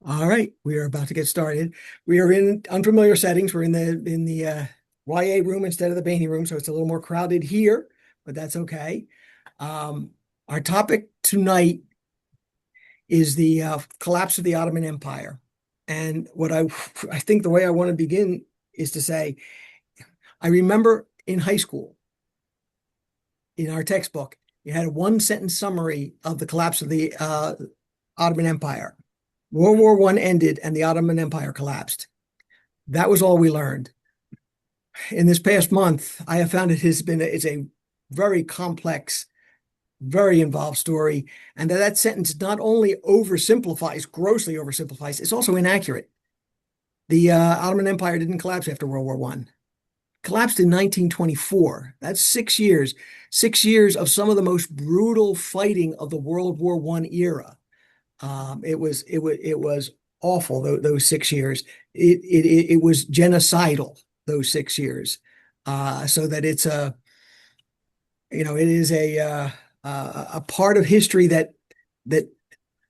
All right, we are about to get started. We are in unfamiliar settings. We're in the YA room instead of the Baney room, so it's a little more crowded here, but that's okay. Um, our topic tonight is the collapse of the Ottoman Empire, and what I think the way I want to begin is to say I remember in high school in our textbook it had a one sentence summary of the collapse of the Ottoman Empire. World War I ended and the Ottoman Empire collapsed. That was all we learned. In this past month, I have found it's a very complex, very involved story, and that sentence not only oversimplifies, grossly oversimplifies, it's also inaccurate. The Ottoman Empire didn't collapse after World War One. Collapsed in 1924. That's 6 years, 6 years of some of the most brutal fighting of the World War One era. It was awful those 6 years. It was genocidal those 6 years. So that it's a it is a part of history that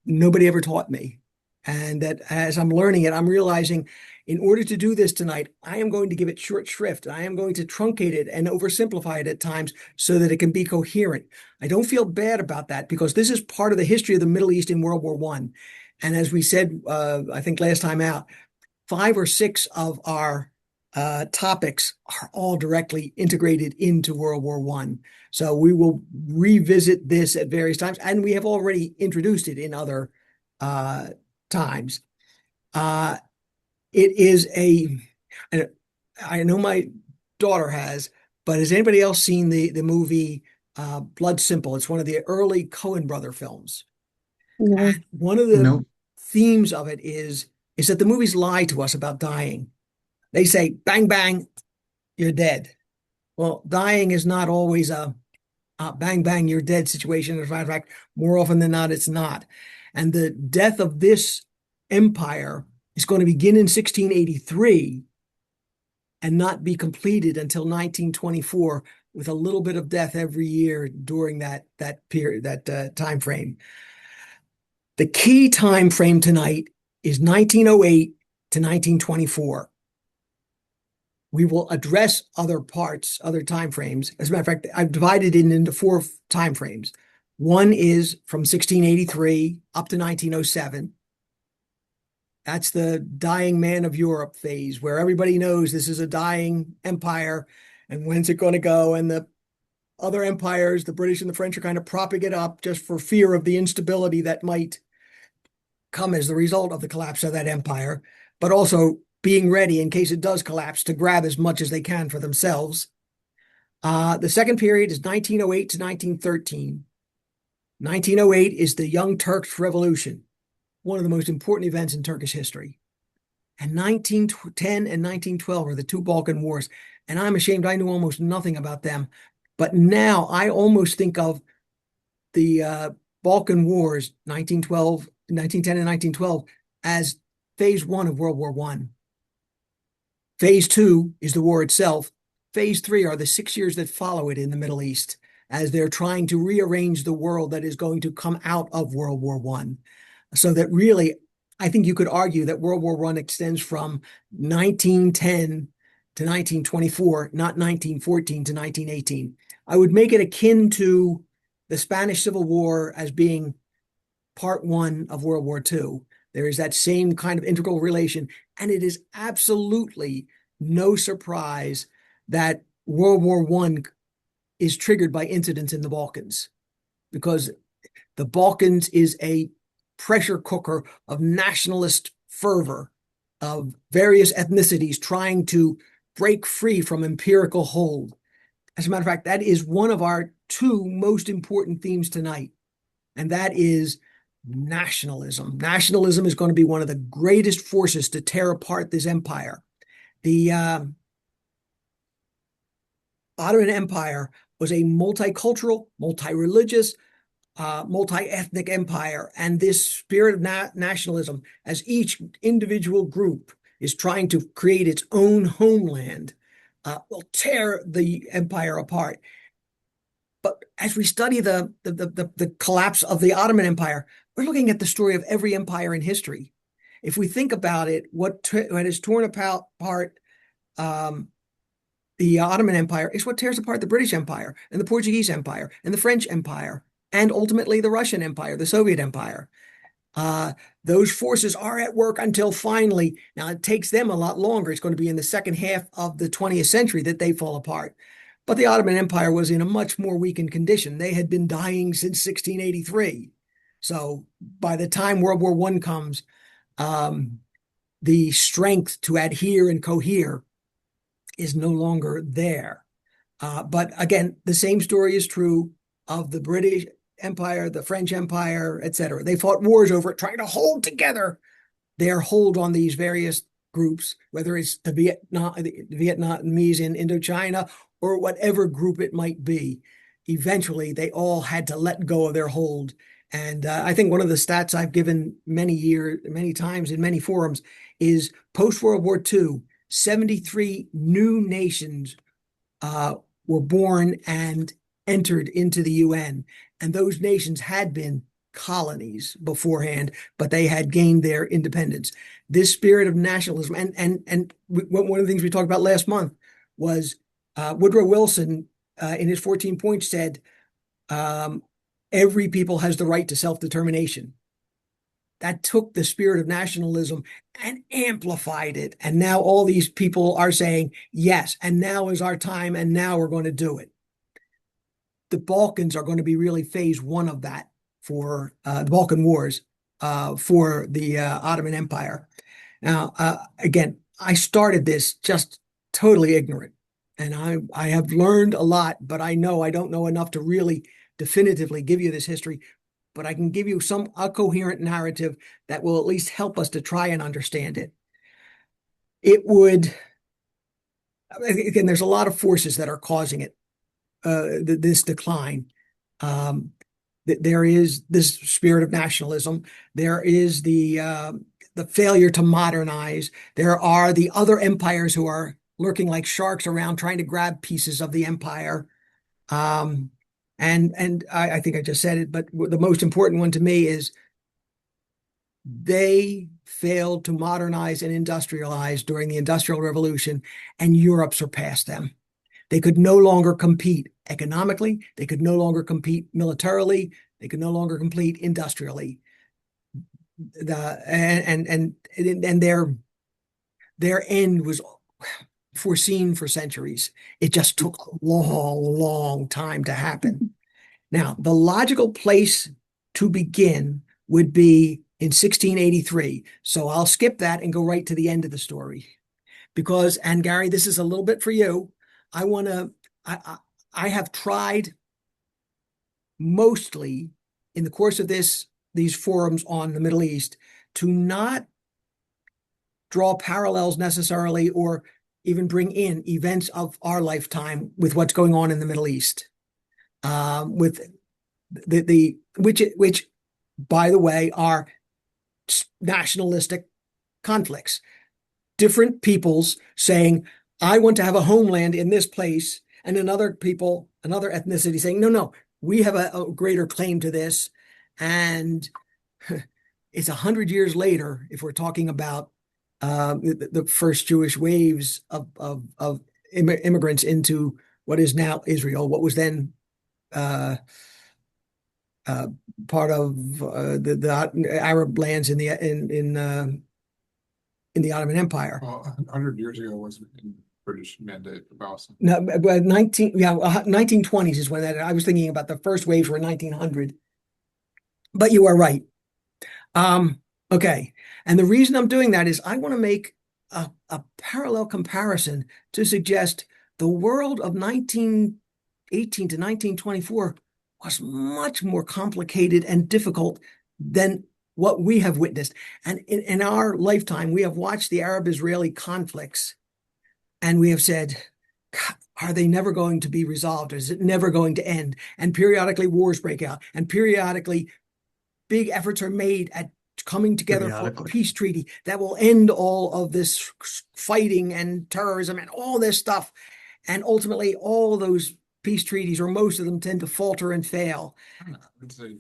nobody ever taught me, and that as I'm learning it, I'm realizing in order to do this tonight, I am going to give it short shrift. I am going to truncate it and oversimplify it at times so that it can be coherent. I don't feel bad about that because this is part of the history of the Middle East in World War One. And as we said, I think last time out, five or six of our topics are all directly integrated into World War One. So we will revisit this at various times, and we have already introduced it in other uh, times. Uh, it is and I know my daughter has, but has anybody else seen the movie Blood Simple? It's one of the early Coen brother films. No. And one of the No. themes of it is that the movies lie to us about dying. They say, bang, bang, you're dead. Well, dying is not always a bang, bang, you're dead situation. As a matter of fact, more often than not, it's not. And the death of this empire is going to begin in 1683 and not be completed until 1924, with a little bit of death every year during that period, that time frame. The key time frame tonight is 1908 to 1924. We will address other parts, other time frames. As a matter of fact, I've divided it into four time frames. One is from 1683 up to 1907. That's the dying man of Europe phase, where everybody knows this is a dying empire and when's it going to go? And the other empires, the British and the French, are kind of propping it up just for fear of the instability that might come as the result of the collapse of that empire, but also being ready in case it does collapse to grab as much as they can for themselves. The second period is 1908 to 1913. 1908 is the Young Turks Revolution, one of the most important events in Turkish history. And 1910 and 1912 are the two Balkan Wars. And I'm ashamed I knew almost nothing about them. But now I almost think of the Balkan Wars, 1912, 1910 and 1912, as phase one of World War One. Phase two is the war itself. Phase three are the 6 years that follow it in the Middle East as they're trying to rearrange the world that is going to come out of World War One. So that really, I think you could argue that World War One extends from 1910 to 1924, not 1914 to 1918. I would make it akin to the Spanish Civil War as being part one of World War II. There is that same kind of integral relation. And it is absolutely no surprise that World War One is triggered by incidents in the Balkans, because the Balkans is a pressure cooker of nationalist fervor of various ethnicities trying to break free from empirical hold. As a matter of fact, that is one of our two most important themes tonight, and that is nationalism. Nationalism is going to be one of the greatest forces to tear apart this empire. The Ottoman Empire was a multicultural, multi-religious, multi-ethnic empire, and this spirit of nationalism, as each individual group is trying to create its own homeland, will tear the empire apart. But as we study the collapse of the Ottoman Empire, we're looking at the story of every empire in history. if we think about it, what has torn apart um, the Ottoman Empire is what tears apart the British Empire and the Portuguese Empire and the French Empire and ultimately the Russian Empire, the Soviet Empire. Uh, those forces are at work until finally, now it takes them a lot longer. It's going to be in the second half of the 20th century that they fall apart. But the Ottoman Empire was in a much more weakened condition. They had been dying since 1683. So by the time World War I comes, um, the strength to adhere and cohere is no longer there. But again, the same story is true of the British Empire, the French Empire, etc. They fought wars over it, trying to hold together their hold on these various groups, whether it's the Vietnamese in Indochina or whatever group it might be. Eventually, they all had to let go of their hold. And I think one of the stats I've given many times in many forums is post-World War II, 73 new nations were born and entered into the UN. And those nations had been colonies beforehand, but they had gained their independence. This spirit of nationalism, and one of the things we talked about last month was Woodrow Wilson in his 14 points said, every people has the right to self-determination. That took the spirit of nationalism and amplified it. And now all these people are saying, yes, and now is our time, and now we're going to do it. The Balkans are going to be really phase one of that for the Balkan Wars for the Ottoman Empire. Now, again, I started this just totally ignorant, and I have learned a lot, but I know I don't know enough to really definitively give you this history. But I can give you a coherent narrative that will at least help us to try and understand it. It would, again, there's a lot of forces that are causing it, this decline. There is this spirit of nationalism. There is the failure to modernize. There are the other empires who are lurking like sharks around trying to grab pieces of the empire. And I think I just said it, but the most important one to me is they failed to modernize and industrialize during the Industrial Revolution, and Europe surpassed them. They could no longer compete economically. They could no longer compete militarily. They could no longer compete industrially. And their end was foreseen for centuries. It just took a long, long time to happen. Now, the logical place to begin would be in 1683. So I'll skip that and go right to the end of the story. Because, and Gary, this is a little bit for you. I have tried mostly in the course of these forums on the Middle East to not draw parallels necessarily or even bring in events of our lifetime with what's going on in the Middle East. With which, by the way, are nationalistic conflicts. Different peoples saying, I want to have a homeland in this place, and another ethnicity saying, no, we have a greater claim to this. And it's 100 years later, if we're talking about the first Jewish waves of immigrants into what is now Israel, what was then part of the Arab lands in the Ottoman Empire. Well, 100 years ago was British mandate for Palestine. No, but 1920s is when that. I was thinking about the first waves were 1900. But you are right. Okay, and the reason I'm doing that is I want to make a parallel comparison to suggest the world of 1918 to 1924 was much more complicated and difficult than what we have witnessed. And in our lifetime, we have watched the Arab-Israeli conflicts, and we have said, are they never going to be resolved? Is it never going to end? And periodically wars break out, and periodically big efforts are made at coming together for a peace treaty that will end all of this fighting and terrorism and all this stuff. And ultimately, all those peace treaties, or most of them, tend to falter and fail. I would say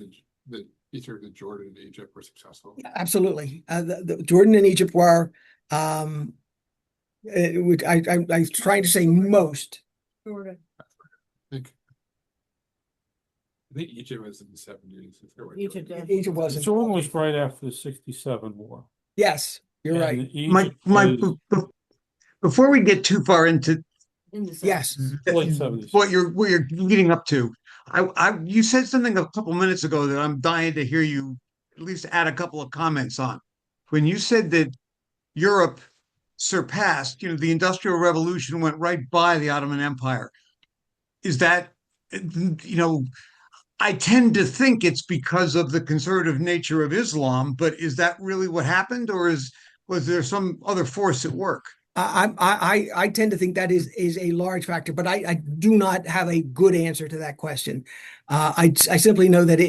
that Either the Jordan and Egypt were successful. Absolutely. The Jordan and Egypt were, I'm trying to say most. I think, I think Egypt was in the 70s. Egypt wasn't. Jordan was right after the 67 war. Yes, you're And right. Egypt My was before we get too far into Yes. late 70s. what you're leading up to, you said something a couple minutes ago that I'm dying to hear you at least add a couple of comments on. When you said that Europe surpassed, the Industrial Revolution went right by the Ottoman Empire. Is that, I tend to think it's because of the conservative nature of Islam, but is that really what happened, or was there some other force at work? I tend to think that is a large factor, but I do not have a good answer to that question. I simply know that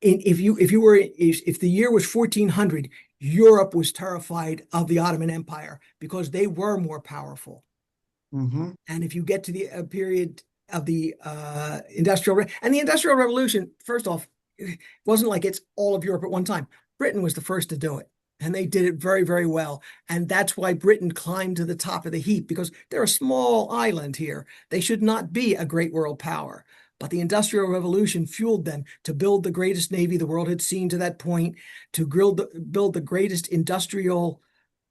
if the year was 1400, Europe was terrified of the Ottoman Empire because they were more powerful. Mm-hmm. And if you get to the period of the Industrial Revolution, first off, it wasn't like it's all of Europe at one time. Britain was the first to do it, and they did it very, very well. And that's why Britain climbed to the top of the heap, because they're a small island here. They should not be a great world power. But the Industrial Revolution fueled them to build the greatest navy the world had seen to that point, to build the greatest industrial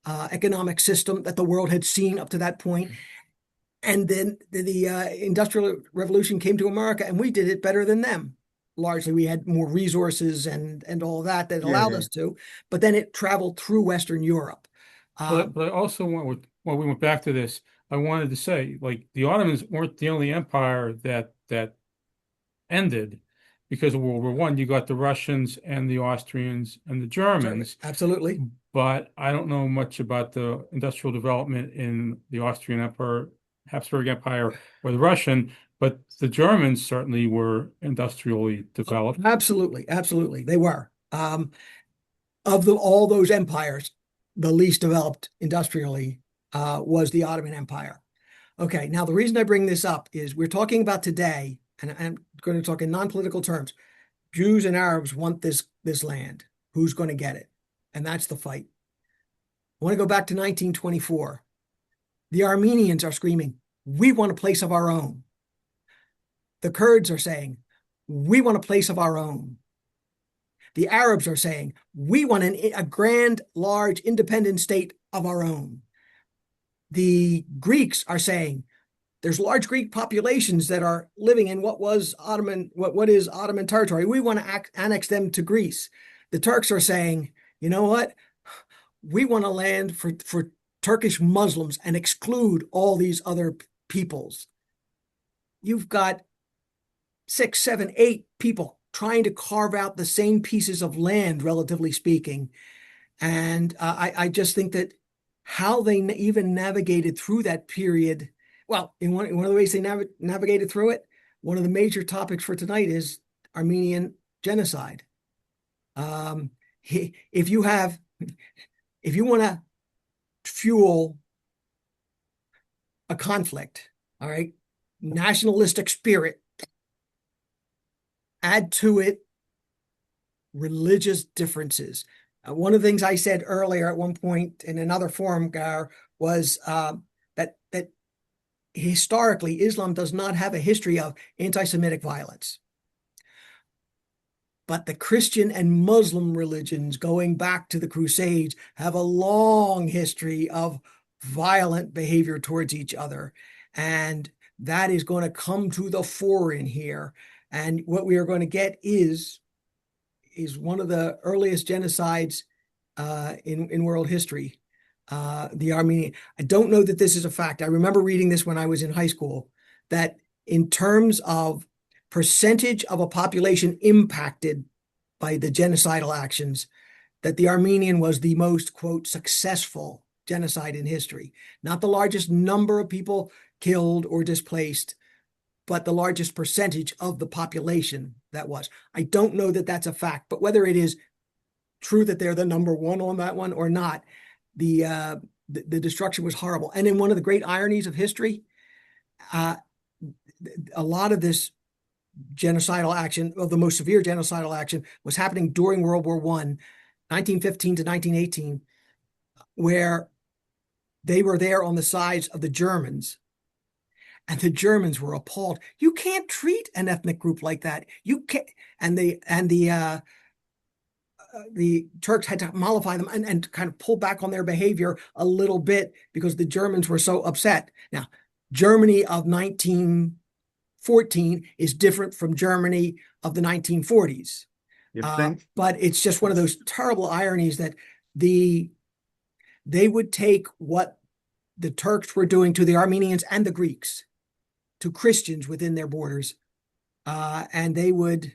economic system that the world had seen up to that point. And then the Industrial Revolution came to America, and we did it better than them. Largely, we had more resources and all that allowed us to. But then it traveled through Western Europe. But I also when we went back to this, I wanted to say, like, the Ottomans weren't the only empire that ended because of World War One. You got the Russians and the Austrians and the Germans. Absolutely. But I don't know much about the industrial development in the Austrian Empire, Habsburg Empire, or the Russian, but the Germans certainly were industrially developed. Absolutely, absolutely, they were. Of all those empires, the least developed industrially was the Ottoman Empire. Okay, now the reason I bring this up is we're talking about today, and I'm going to talk in non-political terms. Jews and Arabs want this land. Who's going to get it? And that's the fight. I want to go back to 1924. The Armenians are screaming, "We want a place of our own." The Kurds are saying, "We want a place of our own." The Arabs are saying, "We want a grand, large, independent state of our own." The Greeks are saying, there's large Greek populations that are living in what is Ottoman territory. We want to annex them to Greece. The Turks are saying, you know what? We want a land for Turkish Muslims and exclude all these other peoples. You've got 6, 7, 8 people trying to carve out the same pieces of land, relatively speaking. And I just think that how they even navigated through that period, well, in one of the ways they navigated through it, one of the major topics for tonight is Armenian genocide. If you want to fuel a conflict, all right, nationalistic spirit, add to it religious differences. One of the things I said earlier at one point in another forum, Gar, was that historically Islam does not have a history of anti-Semitic violence. But the Christian and Muslim religions going back to the Crusades have a long history of violent behavior towards each other. And that is going to come to the fore in here. And what we are going to get is one of the earliest genocides in world history, the Armenian. I don't know that this is a fact. I remember reading this when I was in high school, that in terms of percentage of a population impacted by the genocidal actions, that the Armenian was the most, quote, successful genocide in history. Not the largest number of people killed or displaced, but the largest percentage of the population that was. I don't know that that's a fact, but whether it is true that they're the number one on that one or not, the destruction was horrible. And in one of the great ironies of history, a lot of this genocidal action, well, the most severe genocidal action was happening during World War I, 1915 to 1918, where they were there on the sides of the Germans. And the Germans were appalled. You can't treat an ethnic group like that. You can't. And the Turks had to mollify them and kind of pull back on their behavior a little bit because the Germans were so upset. Now, Germany of 1914 is different from Germany of the 1940s. You think? But it's just one of those terrible ironies that they would take what the Turks were doing to the Armenians and the Greeks, to Christians within their borders, and they would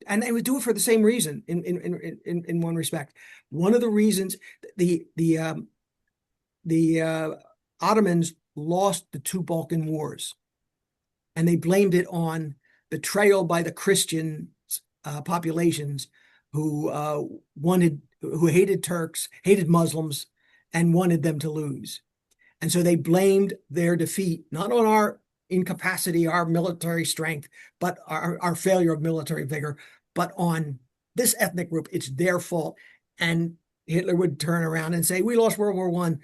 do it for the same reason. In one respect, one of the reasons the Ottomans lost the two Balkan Wars, and they blamed it on betrayal by the Christian populations who hated Turks, hated Muslims, and wanted them to lose. And so they blamed their defeat not on our incapacity, our military strength, but our failure of military vigor, but on this ethnic group. It's their fault. And Hitler would turn around and say, we lost World War I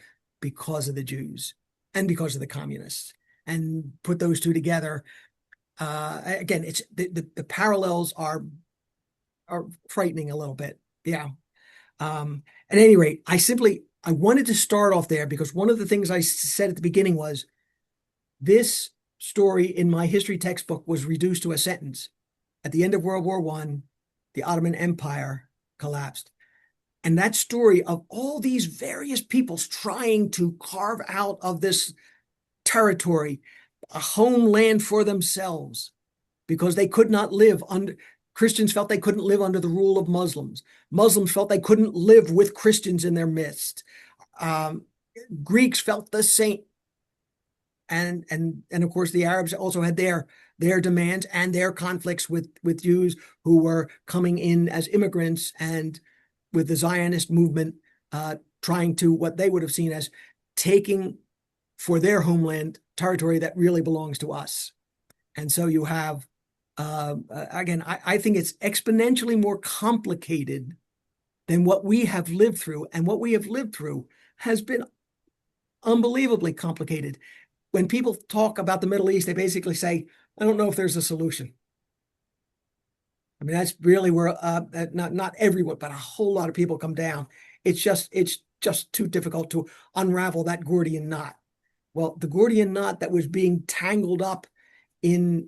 because of the Jews and because of the communists, and put those two together. Again, it's the parallels are frightening a little bit. Yeah. At any rate, I wanted to start off there because one of the things I said at the beginning was this story in my history textbook was reduced to a sentence. At the end of World War I, the Ottoman Empire collapsed. And that story of all these various peoples trying to carve out of this territory a homeland for themselves because they could not live under. Christians felt they couldn't live under the rule of Muslims. Muslims felt they couldn't live with Christians in their midst. Greeks felt the same. And of course, the Arabs also had their demands and their conflicts with Jews who were coming in as immigrants, and with the Zionist movement trying to what they would have seen as taking for their homeland territory that really belongs to us. And so you have, again, I think it's exponentially more complicated than what we have lived through. And what we have lived through has been unbelievably complicated. When people talk about the Middle East, they basically say, I don't know if there's a solution. I mean, that's really where not everyone, but a whole lot of people come down. It's just too difficult to unravel that Gordian knot. Well, the Gordian knot that was being tangled up in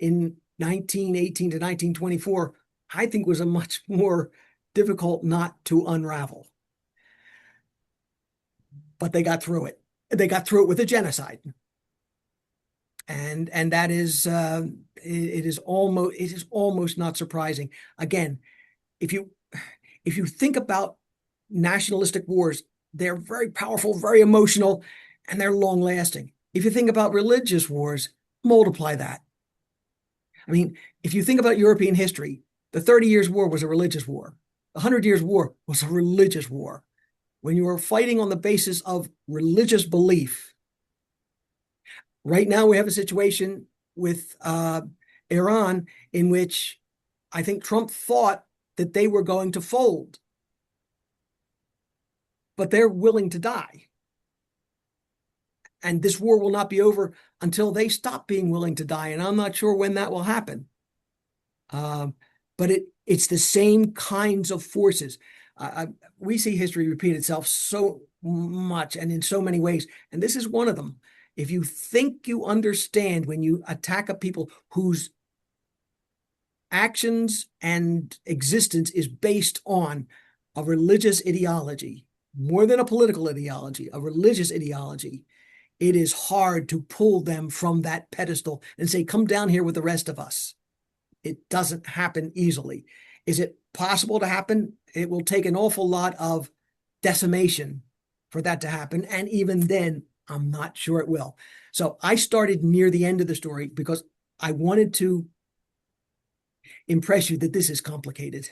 1918 to 1924, I think was a much more difficult knot to unravel. But they got through it. They got through it with a genocide. And that is it is almost not surprising. Again, if you think about nationalistic wars, they're very powerful, very emotional, and they're long lasting. If you think about religious wars, multiply that. I mean, if you think about European history, the 30 Years' War was a religious war. The 100 Years' War was a religious war. When you were fighting on the basis of religious belief. Right now, we have a situation with Iran in which I think Trump thought that they were going to fold, but they're willing to die. And this war will not be over until they stop being willing to die. And I'm not sure when that will happen. But it's the same kinds of forces. We see history repeat itself so much and in so many ways. And this is one of them. If you think you understand when you attack a people whose actions and existence is based on a religious ideology, more than a political ideology, a religious ideology, it is hard to pull them from that pedestal and say, come down here with the rest of us. It doesn't happen easily. Is it possible to happen? It will take an awful lot of decimation for that to happen. And even then, I'm not sure it will. So I started near the end of the story because I wanted to impress you that this is complicated,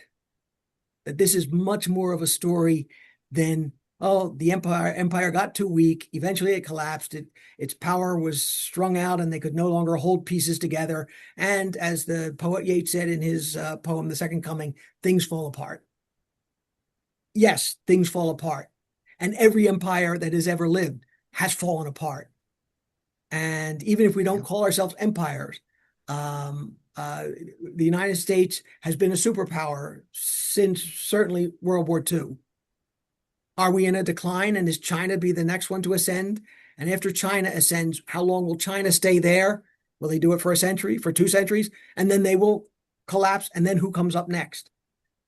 that this is much more of a story than Oh, the empire got too weak. Eventually it collapsed. Its power was strung out and they could no longer hold pieces together. And as the poet Yeats said in his poem, The Second Coming, things fall apart. Yes, things fall apart. And every empire that has ever lived has fallen apart. And even if we don't call ourselves empires, the United States has been a superpower since certainly World War II. Are we in a decline? And is China be the next one to ascend? And after China ascends, how long will China stay there? Will they do it for a century, for 2 centuries? And then they will collapse. And then who comes up next?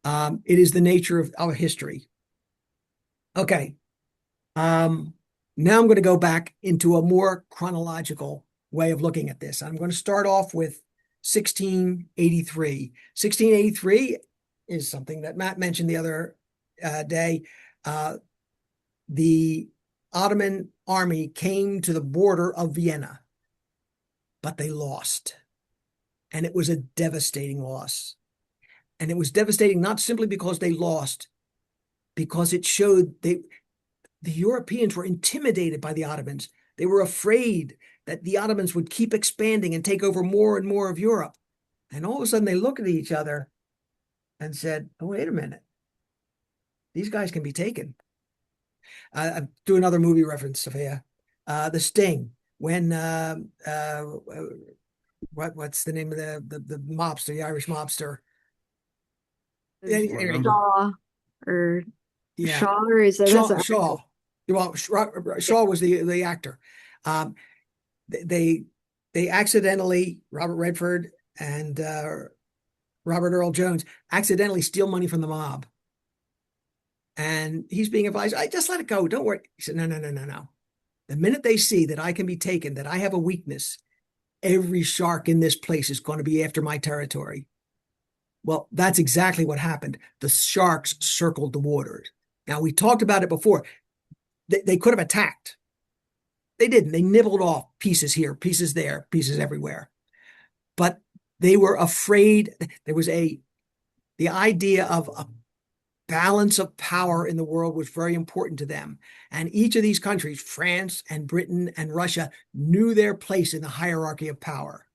It is the nature of our history. Okay. Now I'm going to go back into a more chronological way of looking at this. I'm going to start off with 1683. 1683 is something that Matt mentioned the other day. The Ottoman army came to the border of Vienna, but they lost. And it was a devastating loss. And it was devastating not simply because they lost, because it showed the Europeans were intimidated by the Ottomans. They were afraid that the Ottomans would keep expanding and take over more and more of Europe. And all of a sudden they looked at each other and said, oh, wait a minute. These guys can be taken. I'll do another movie reference, Sophia. The Sting, when what's the name of the mobster, the Irish mobster? Shaw or Yeah, Shaw, or is that Shaw. that's Shaw. Well, Shaw was the actor. They accidentally, Robert Redford and Robert Earl Jones accidentally steal money from the mob. And he's being advised, I just let it go. Don't worry. He said, no, no, no, no, no. The minute they see that I can be taken, that I have a weakness, every shark in this place is going to be after my territory. Well, that's exactly what happened. The sharks circled the waters. Now, we talked about it before. They could have attacked. They didn't. They nibbled off pieces here, pieces there, pieces everywhere. But they were afraid. There was the idea of a balance of power in the world was very important to them. And each of these countries, France and Britain and Russia, knew their place in the hierarchy of power.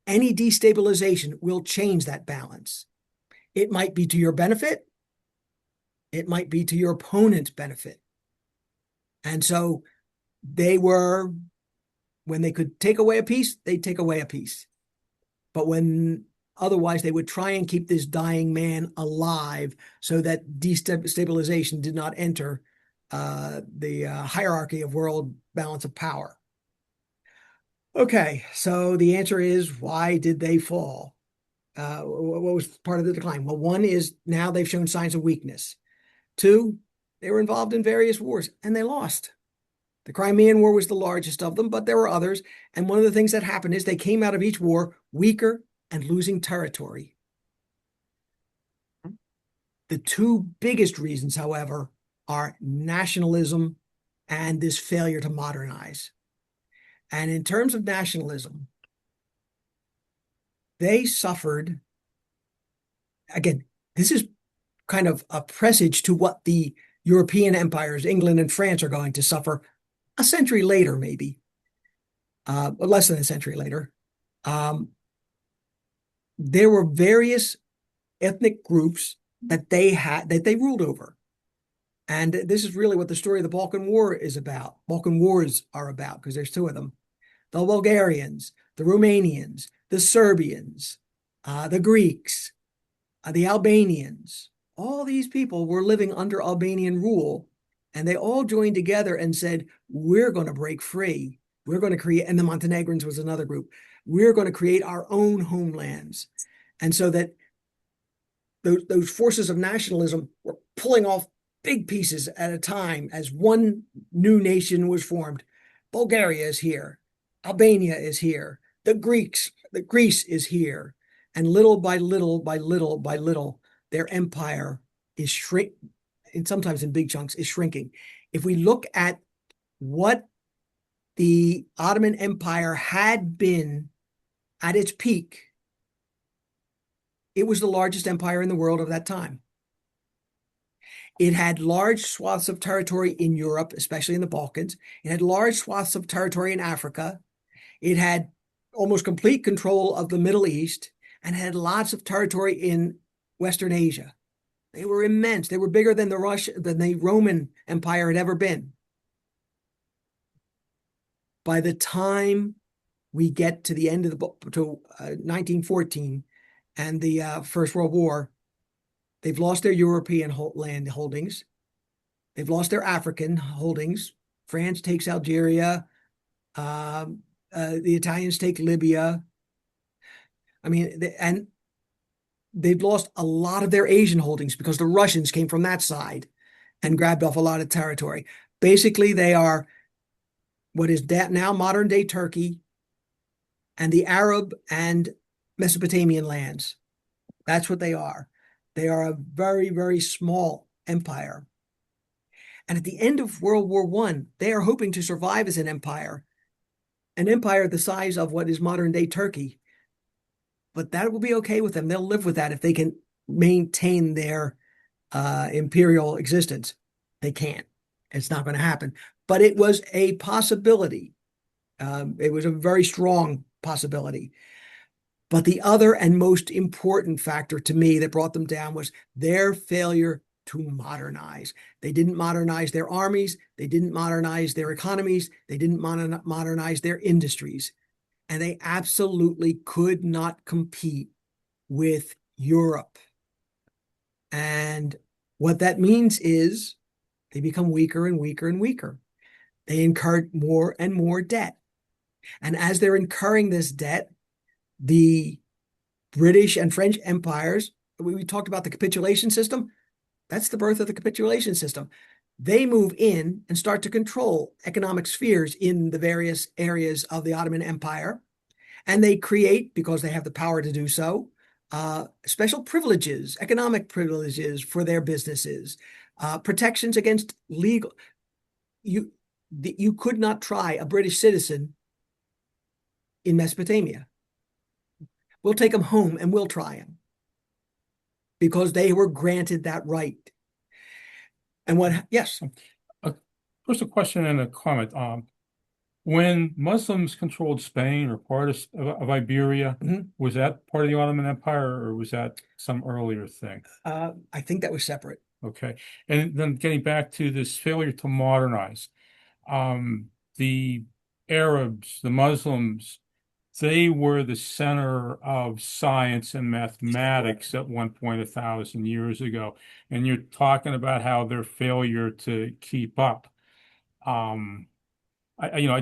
Any destabilization will change that balance. It might be to your benefit. It might be to your opponent's benefit. And so they were, when they could take away a piece, they'd take away a piece. But when otherwise, they would try and keep this dying man alive so that destabilization did not enter the hierarchy of world balance of power. Okay, so the answer is, why did they fall? What was part of the decline? Well, one is now they've shown signs of weakness. Two, they were involved in various wars and they lost. The Crimean War was the largest of them, but there were others. And one of the things that happened is they came out of each war weaker and losing territory. The two biggest reasons, however, are nationalism and this failure to modernize. And in terms of nationalism, they suffered, again, this is kind of a presage to what the European empires, England and France, are going to suffer a century later, maybe, less than a century later. There were various ethnic groups that they ruled over. And this is really what the story of the Balkan War is about. Balkan Wars are about, because there's two of them. The Bulgarians, the Romanians, the Serbians, the Greeks, the Albanians. All these people were living under Albanian rule, and they all joined together and said, we're going to break free. We're going to create, and the Montenegrins was another group. We're going to create our own homelands. And so that those forces of nationalism were pulling off big pieces at a time as one new nation was formed. Bulgaria is here. Albania is here. Greece is here. And little by little, by little, by little, their empire is shrinking, and sometimes in big chunks is shrinking. If we look at what the Ottoman Empire had been at its peak, it was the largest empire in the world of that time. It had large swaths of territory in Europe, especially in the Balkans. It had large swaths of territory in Africa. It had almost complete control of the Middle East and had lots of territory in Western Asia. They were immense. They were bigger than the Roman Empire had ever been. By the time we get to the end of to 1914 and the First World War, they've lost their European land holdings. They've lost their African holdings. France takes Algeria. The Italians take Libya. I mean, and they've lost a lot of their Asian holdings because the Russians came from that side and grabbed off a lot of territory. Basically, they are what is now modern day Turkey and the Arab and Mesopotamian lands. That's what they are. They are a very, very small empire. And at the end of World War I, they are hoping to survive as an empire the size of what is modern day Turkey. But that will be okay with them. They'll live with that if they can maintain their imperial existence. They can't. It's not going to happen. But it was a possibility. It was a very strong possibility. But the other and most important factor to me that brought them down was their failure to modernize. They didn't modernize their armies. They didn't modernize their economies. They didn't modernize their industries. And they absolutely could not compete with Europe. And what that means is they become weaker and weaker and weaker. They incurred more and more debt. And as they're incurring this debt, the British and French empires, we talked about the capitulation system. That's the birth of the capitulation system. They move in and start to control economic spheres in the various areas of the Ottoman Empire. And they create, because they have the power to do so, special privileges, economic privileges for their businesses, protections against legal. You could not try a British citizen in Mesopotamia. We'll take them home and we'll try them because they were granted that right. And yes. First, a question and a comment. When Muslims controlled Spain or part of Iberia, was that part of the Ottoman Empire or was that some earlier thing? I think that was separate. Okay. And then getting back to this failure to modernize, the Arabs, the Muslims, they were the center of science and mathematics at one point 1,000 years ago. And you're talking about how their failure to keep up. I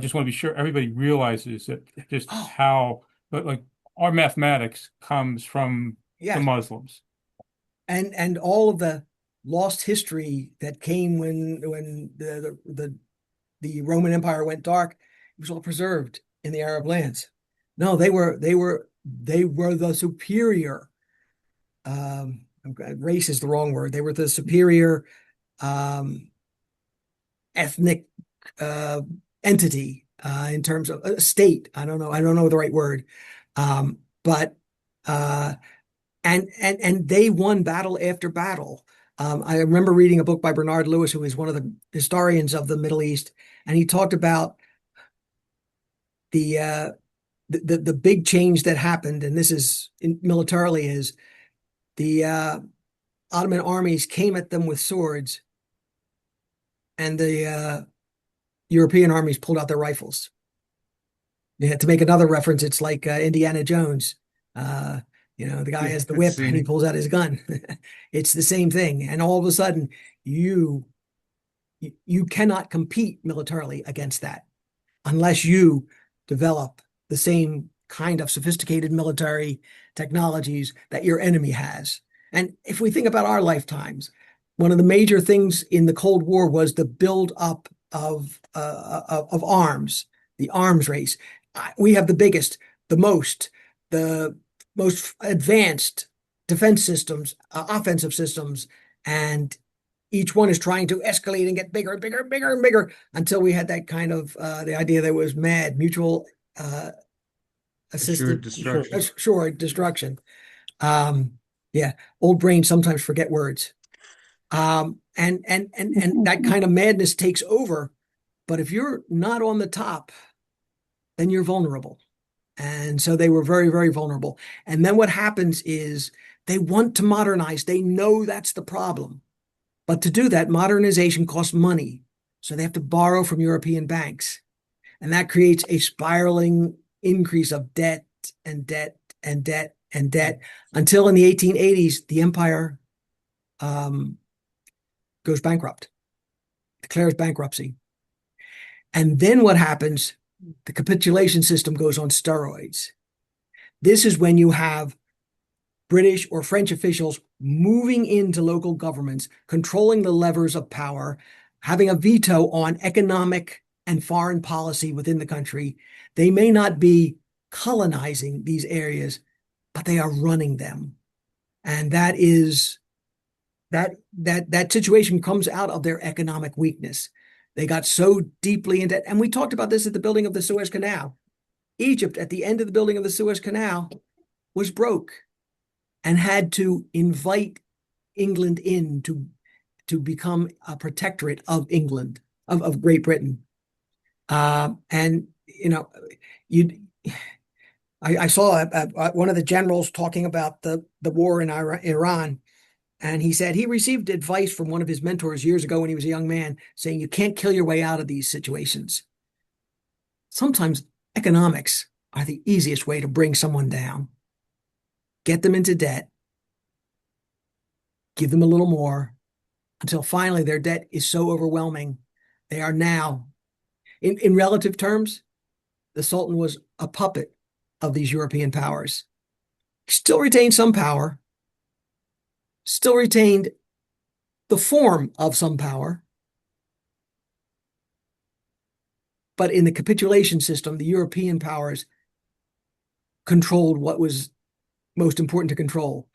just want to be sure everybody realizes that just how, like, our mathematics comes from the Muslims. And all of the lost history that came when the Roman Empire went dark, it was all preserved in the Arab lands. No, they were the superior. Race is the wrong word. They were the superior ethnic entity in terms of state. I don't know the right word, but and they won battle after battle. I remember reading a book by Bernard Lewis, who is one of the historians of the Middle East, and he talked about the big change that happened, and this is militarily, is the Ottoman armies came at them with swords, and the European armies pulled out their rifles. Yeah, to make another reference, it's like Indiana Jones. The guy has the whip and he pulls out his gun. It's the same thing. And all of a sudden, you cannot compete militarily against that unless you develop the same kind of sophisticated military technologies that your enemy has. And if we think about our lifetimes, one of the major things in the Cold War was the build up of arms, the arms race. We have the biggest, the most advanced defense systems, offensive systems, and each one is trying to escalate and get bigger and bigger and bigger and bigger until we had that kind of the idea that it was MAD, mutual assisted assured destruction. Old brains sometimes forget words. and that kind of madness takes over. But if you're not on the top, then you're vulnerable. And so they were very, very vulnerable. And then what happens is they want to modernize. They know that's the problem. But to do that, modernization costs money. So they have to borrow from European banks. And that creates a spiraling increase of debt and debt and debt and debt until in the 1880s, the empire goes bankrupt, declares bankruptcy. And then what happens? The capitulation system goes on steroids. This is when you have British or French officials moving into local governments, controlling the levers of power, having a veto on economic and foreign policy within the country. They may not be colonizing these areas, but they are running them. And that situation comes out of their economic weakness. They got so deeply in debt. And we talked about this at the building of the Suez Canal. Egypt, at the end of the building of the Suez Canal, was broke and had to invite England in to become a protectorate of England, of Great Britain. And, you know, I saw one of the generals talking about the war in Iran. And he said he received advice from one of his mentors years ago when he was a young man, saying you can't kill your way out of these situations. Sometimes economics are the easiest way to bring someone down. Get them into debt, give them a little more, until finally their debt is so overwhelming. They are now, in relative terms, the Sultan was a puppet of these European powers. He still retained some power, still retained the form of some power. But in the capitulation system, the European powers controlled what was most important to control,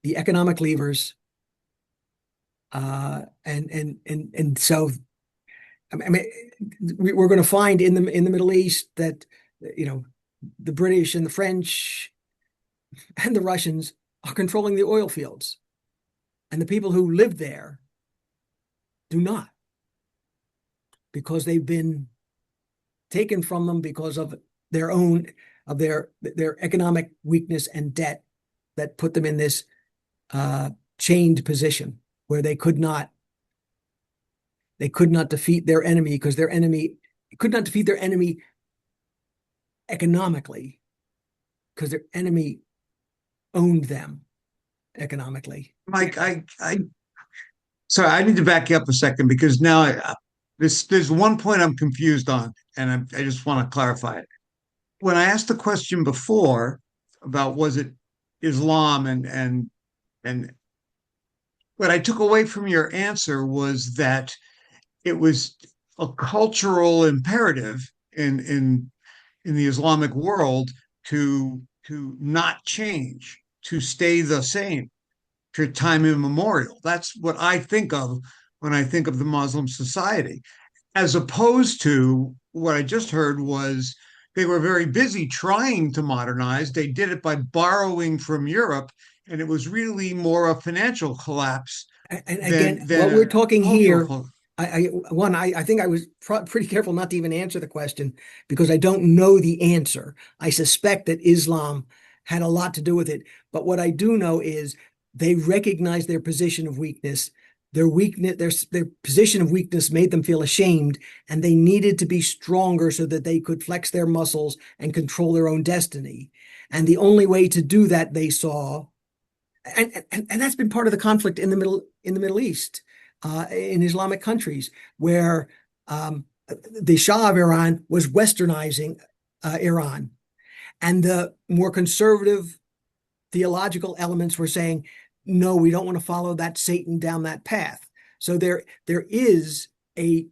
the economic levers. And so, I mean, we're going to find in the Middle East that, you know, the British and the French and the Russians are controlling the oil fields. And the people who live there do not, because they've been taken from them because of their economic weakness and debt that put them in this chained position where they could not defeat their enemy, because their enemy could not defeat their enemy economically, because their enemy owned them economically. Mike, sorry, I need to back you up a second because now there's one point I'm confused on, and I just want to clarify it. When I asked the question before about was it Islam and what I took away from your answer was that it was a cultural imperative in the Islamic world to not change, to stay the same for time immemorial. That's what I think of when I think of the Muslim society, as opposed to what I just heard was they were very busy trying to modernize. They did it by borrowing from Europe, and it was really more a financial collapse And again, than what we're talking here, cultural. I think I was pretty careful not to even answer the question because I don't know the answer. I suspect that Islam had a lot to do with it. But what I do know is they recognized their position of weakness. Their position of weakness made them feel ashamed, and they needed to be stronger so that they could flex their muscles and control their own destiny. And the only way to do that, they saw, and that's been part of the conflict in the Middle East, in Islamic countries, where the Shah of Iran was westernizing Iran, and the more conservative theological elements were saying, no, we don't want to follow that Satan down that path. So there is a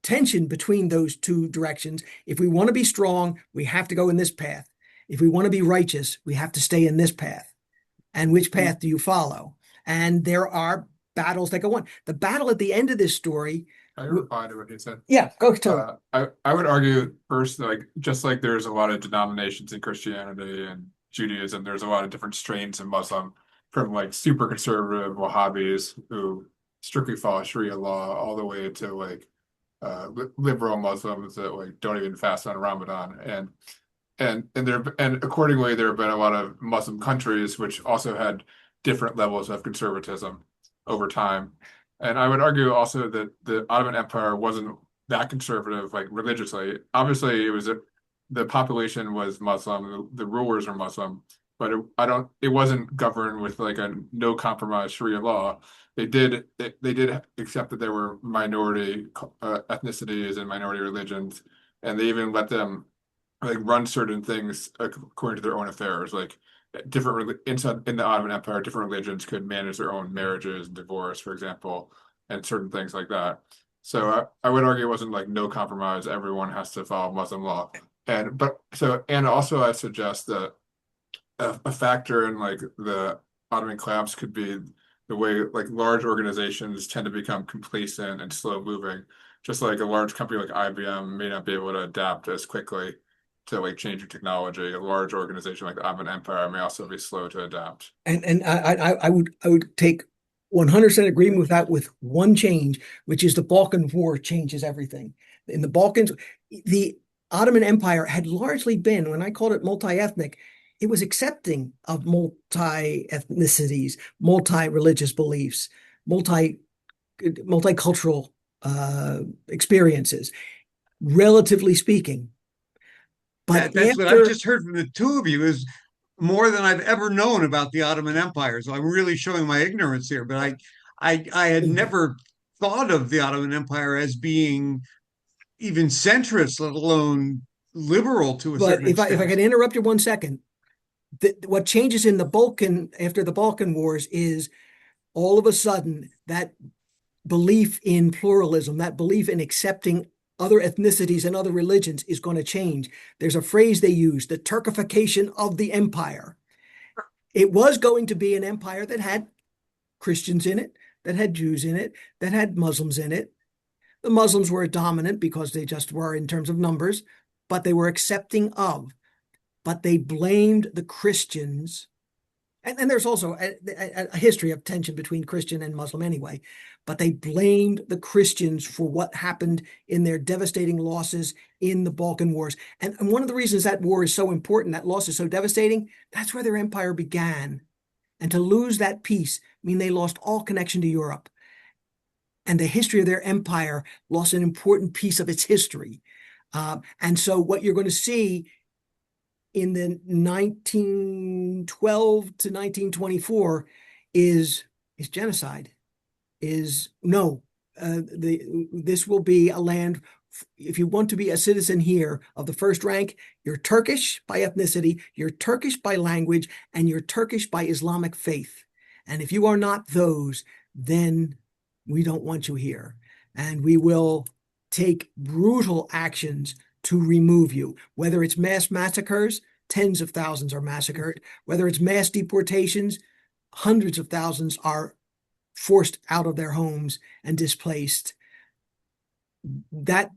tension between those two directions. If we want to be strong, we have to go in this path. If we want to be righteous, we have to stay in this path. And which path do you follow? And there are battles that go on. The battle at the end of this story. I reply to what you said. Yeah, go to it. I would argue first, like just like there's a lot of denominations in Christianity and Judaism, there's a lot of different strains in Muslim, from like super conservative Wahhabis who strictly follow Sharia law, all the way to like liberal Muslims that like don't even fast on Ramadan, and accordingly there have been a lot of Muslim countries which also had different levels of conservatism over time. And I would argue also that the Ottoman Empire wasn't that conservative, like religiously. Obviously, the population was Muslim, the rulers were Muslim, but it wasn't governed with like a no compromise Sharia law. They did accept that there were minority ethnicities and minority religions, and they even let them like run certain things according to their own affairs. Like inside in the Ottoman Empire, different religions could manage their own marriages and divorce, for example, and certain things like that. So I would argue it wasn't like no compromise. Everyone has to follow Muslim law, and also I suggest that a factor in like the Ottoman collapse could be the way like large organizations tend to become complacent and slow moving. Just like a large company like IBM may not be able to adapt as quickly to like changing technology. A large organization like the Ottoman Empire may also be slow to adapt. And I would take 100% agreement with that, with one change, which is the Balkan War changes everything. In the Balkans, the Ottoman Empire had largely been, when I called it multi-ethnic, it was accepting of multi-ethnicities, multi-religious beliefs, multicultural experiences, relatively speaking. But That's what I've after, just heard from the two of you is more than I've ever known about the Ottoman Empire. So I'm really showing my ignorance here, but I had never thought of the Ottoman Empire as being even centrist, let alone liberal to a but certain if I extent. can interrupt you 1 second, what changes in the Balkan after the Balkan Wars is all of a sudden that belief in pluralism, that belief in accepting other ethnicities and other religions is going to change. There's a phrase they use, the Turkification of the empire. It was going to be an empire that had Christians in it, that had Jews in it, that had Muslims in it. The Muslims were dominant because they just were in terms of numbers, but they were accepting of. But they blamed the Christians. And there's also a history of tension between Christian and Muslim anyway. But they blamed the Christians for what happened in their devastating losses in the Balkan Wars. And one of the reasons that war is so important, that loss is so devastating, that's where their empire began. And to lose that peace, I mean, they lost all connection to Europe. And the history of their empire lost an important piece of its history. And so what you're going to see in the 1912 to 1924 is genocide. This will be a land. If you want to be a citizen here of the first rank, you're Turkish by ethnicity, you're Turkish by language, and you're Turkish by Islamic faith. And if you are not those, then we don't want you here. And we will take brutal actions to remove you, whether it's mass massacres, tens of thousands are massacred, whether it's mass deportations, hundreds of thousands are forced out of their homes and displaced. I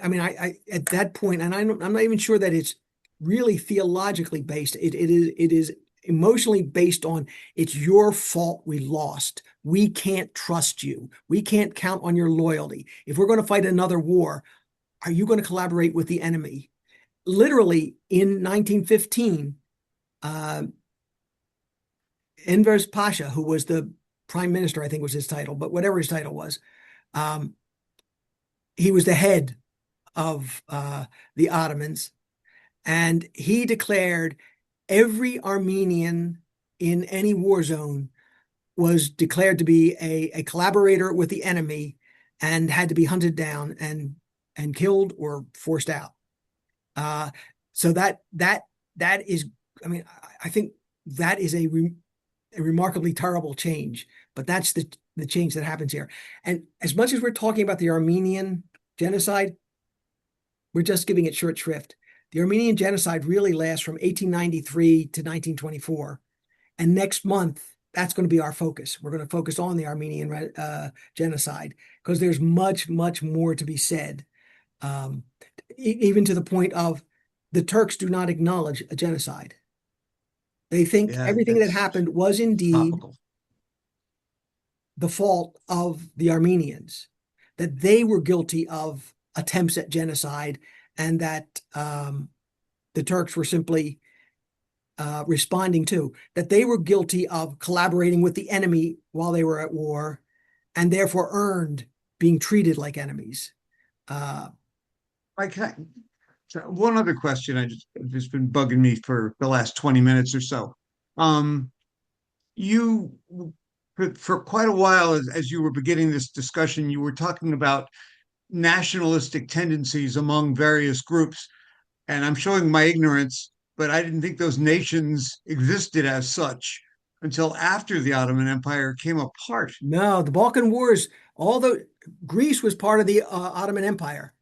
mean, at that point, and I'm not even sure that it's really theologically based. It is emotionally based on it's your fault we lost. We can't trust you. We can't count on your loyalty. If we're going to fight another war, are you going to collaborate with the enemy? Literally in 1915, Enver Pasha, who was the prime minister, I think was his title, but whatever his title was, he was the head of the Ottomans, and he declared every Armenian in any war zone was declared to be a collaborator with the enemy and had to be hunted down and killed or forced out. So that is, I mean, I think that is a remarkably terrible change, but that's the change that happens here. And as much as we're talking about the Armenian genocide, we're just giving it short shrift. The Armenian genocide really lasts from 1893 to 1924. And next month, that's going to be our focus. We're going to focus on the Armenian genocide because there's much, much more to be said. Even to the point of the Turks do not acknowledge a genocide. They think Yeah, everything that that's happened was indeed topical. the fault of the Armenians, that they were guilty of attempts at genocide, and that the Turks were simply responding to, that they were guilty of collaborating with the enemy while they were at war, and therefore earned being treated like enemies. So one other question it's been bugging me for the last 20 minutes or so. You for quite a while, as you were beginning this discussion, you were talking about nationalistic tendencies among various groups. And I'm showing my ignorance, but I didn't think those nations existed as such until after the Ottoman Empire came apart. No, the Balkan Wars, although Greece was part of the Ottoman Empire.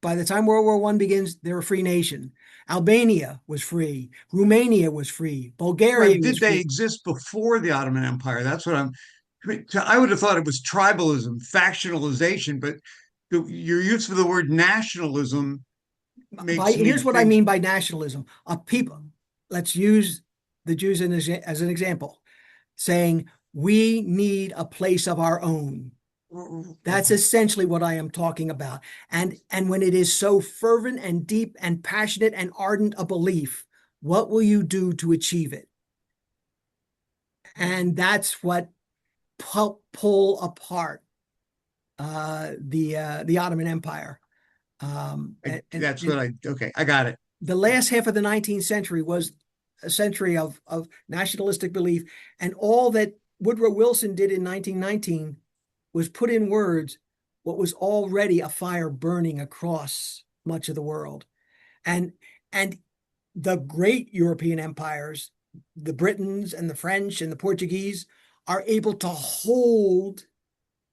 By the time World War I begins, they're a free nation. Albania was free. Romania was free. Bulgaria Right. was Did they free. exist before the Ottoman Empire? That's what I would have thought it was tribalism, factionalization, but your use of the word nationalism makes me Here's what I think. mean by nationalism. A people, let's use the Jews as an example, saying we need a place of our own. That's Okay. essentially what I am talking about. And when it is so fervent and deep and passionate and ardent a belief, what will you do to achieve it? And that's what pull apart the Ottoman Empire. That's what okay, I got it. The last half of the 19th century was a century of nationalistic belief, and all that Woodrow Wilson did in 1919 was put in words what was already a fire burning across much of the world. And the great European empires, the Britons and the French and the Portuguese, are able to hold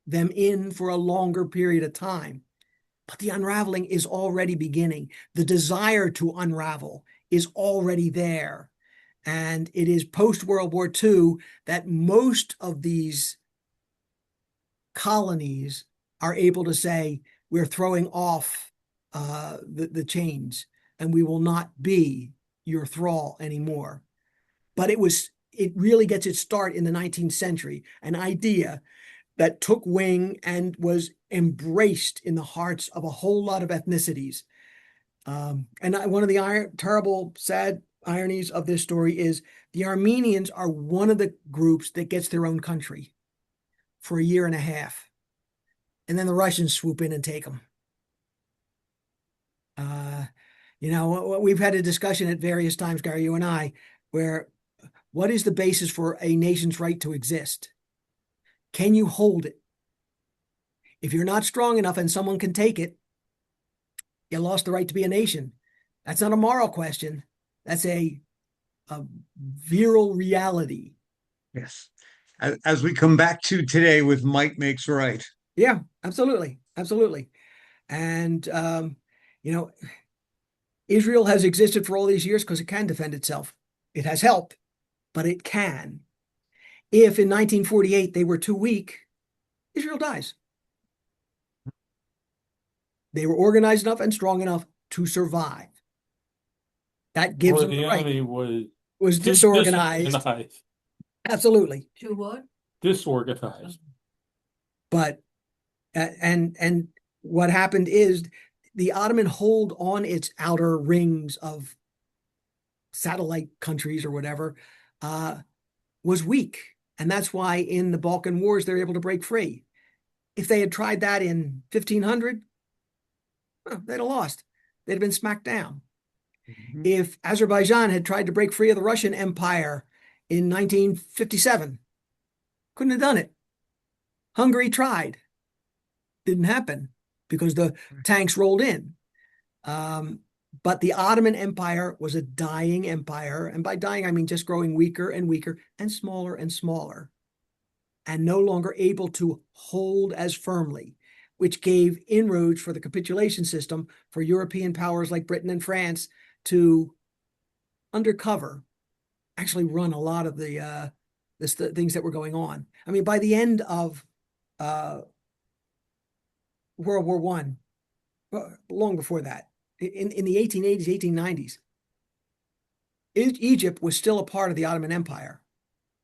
them in for a longer period of time. But the unraveling is already beginning. The desire to unravel is already there. And it is post-World War II that most of these colonies are able to say, we're throwing off the chains, and we will not be your thrall anymore. But it really gets its start in the 19th century, an idea that took wing and was embraced in the hearts of a whole lot of ethnicities. One of the terrible, sad ironies of this story is the Armenians are one of the groups that gets their own country for a year and a half. And then the Russians swoop in and take them. We've had a discussion at various times, Gary, you and I, where what is the basis for a nation's right to exist? Can you hold it? If you're not strong enough and someone can take it, you lost the right to be a nation. That's not a moral question. That's a virile reality. Yes. As we come back to today with Might Makes Right. Yeah, absolutely. Absolutely. And, Israel has existed for all these years because it can defend itself. It has help, but it can. If in 1948 they were too weak, Israel dies. They were organized enough and strong enough to survive. That gives them the right. enemy Was disorganized. disorganized. Absolutely. To what? Disorganized. But and what happened is the Ottoman hold on its outer rings of satellite countries or whatever was weak. And that's why in the Balkan Wars, they're able to break free. If they had tried that in 1500, they'd have lost. They'd have been smacked down. Mm-hmm. If Azerbaijan had tried to break free of the Russian Empire in 1957, couldn't have done it. Hungary tried. Didn't happen because the tanks rolled in. But the Ottoman Empire was a dying empire. And by dying, I mean just growing weaker and weaker and smaller, and no longer able to hold as firmly, which gave inroads for the capitulation system for European powers like Britain and France to undercover actually run a lot of the things that were going on. I mean, by the end of World War I, long before that, in the 1880s, 1890s, Egypt was still a part of the Ottoman Empire.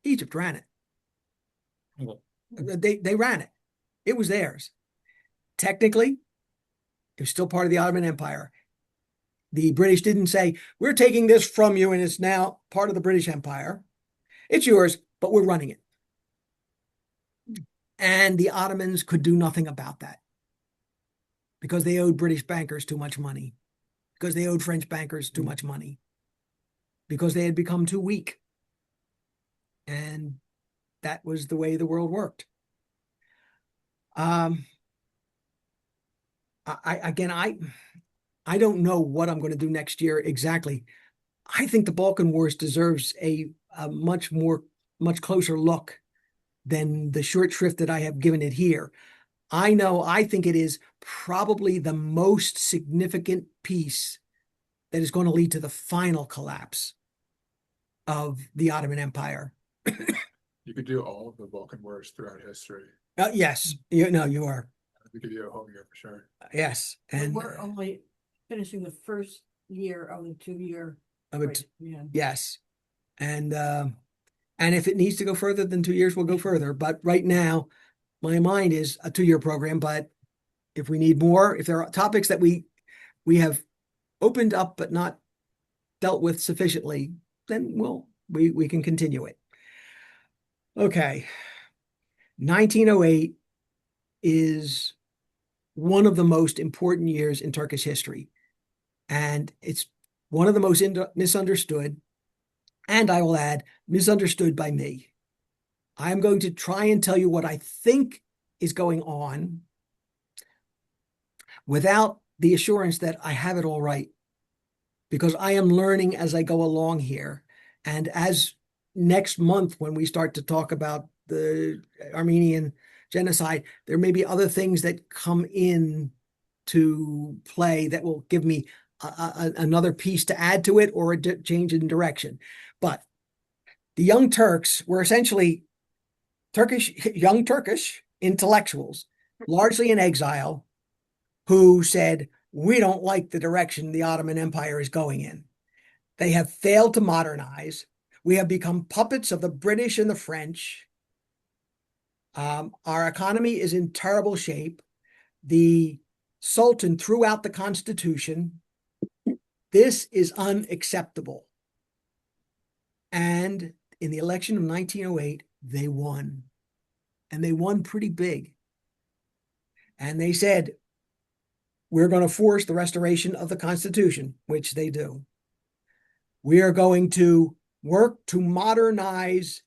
Egypt ran it. They ran it. It was theirs. Technically, it was still part of the Ottoman Empire. The British didn't say, we're taking this from you and it's now part of the British Empire. It's yours, but we're running it. And the Ottomans could do nothing about that because they owed British bankers too much money, because they owed French bankers too much money, because they had become too weak. And that was the way the world worked. I don't know what I'm going to do next year exactly. I think the Balkan Wars deserves a much closer look than the short shrift that I have given it here. I think it is probably the most significant piece that is going to lead to the final collapse of the Ottoman Empire. You could do all of the Balkan Wars throughout history. Yes, you are. We could do a whole year for sure. Yes, But and we're only finishing the first year of the 2 year. Yeah. yes, and if it needs to go further than 2 years, we'll go further. But right now, my mind is a 2 year program. But if we need more, if there are topics that we have opened up but not dealt with sufficiently, then we can continue it. Okay, 1908 is one of the most important years in Turkish history, and it's one of the most misunderstood, and I will add, misunderstood by me. I'm going to try and tell you what I think is going on without the assurance that I have it all right, because I am learning as I go along here. And as next month, when we start to talk about the Armenian genocide, there may be other things that come in to play that will give me another piece to add to it or a change in direction. But the Young Turks were essentially young Turkish intellectuals, largely in exile, who said, we don't like the direction the Ottoman Empire is going in. They have failed to modernize. We have become puppets of the British and the French. Our economy is in terrible shape. The Sultan threw out the Constitution. This is unacceptable. And in the election of 1908, they won. And they won pretty big. And they said, we're going to force the restoration of the Constitution, which they do. We are going to work to modernize,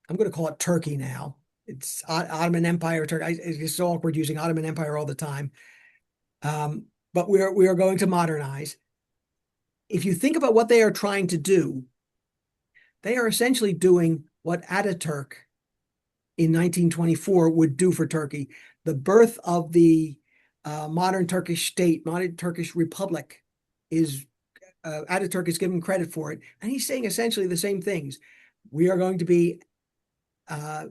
I'm going to call it Turkey now. It's Ottoman Empire, Turkey. It's so awkward using Ottoman Empire all the time. But we are going to modernize. If you think about what they are trying to do, they are essentially doing what Ataturk in 1924 would do for Turkey. The birth of the modern Turkish state, modern Turkish republic, is Ataturk is given credit for it. And he's saying essentially the same things. We are going to be a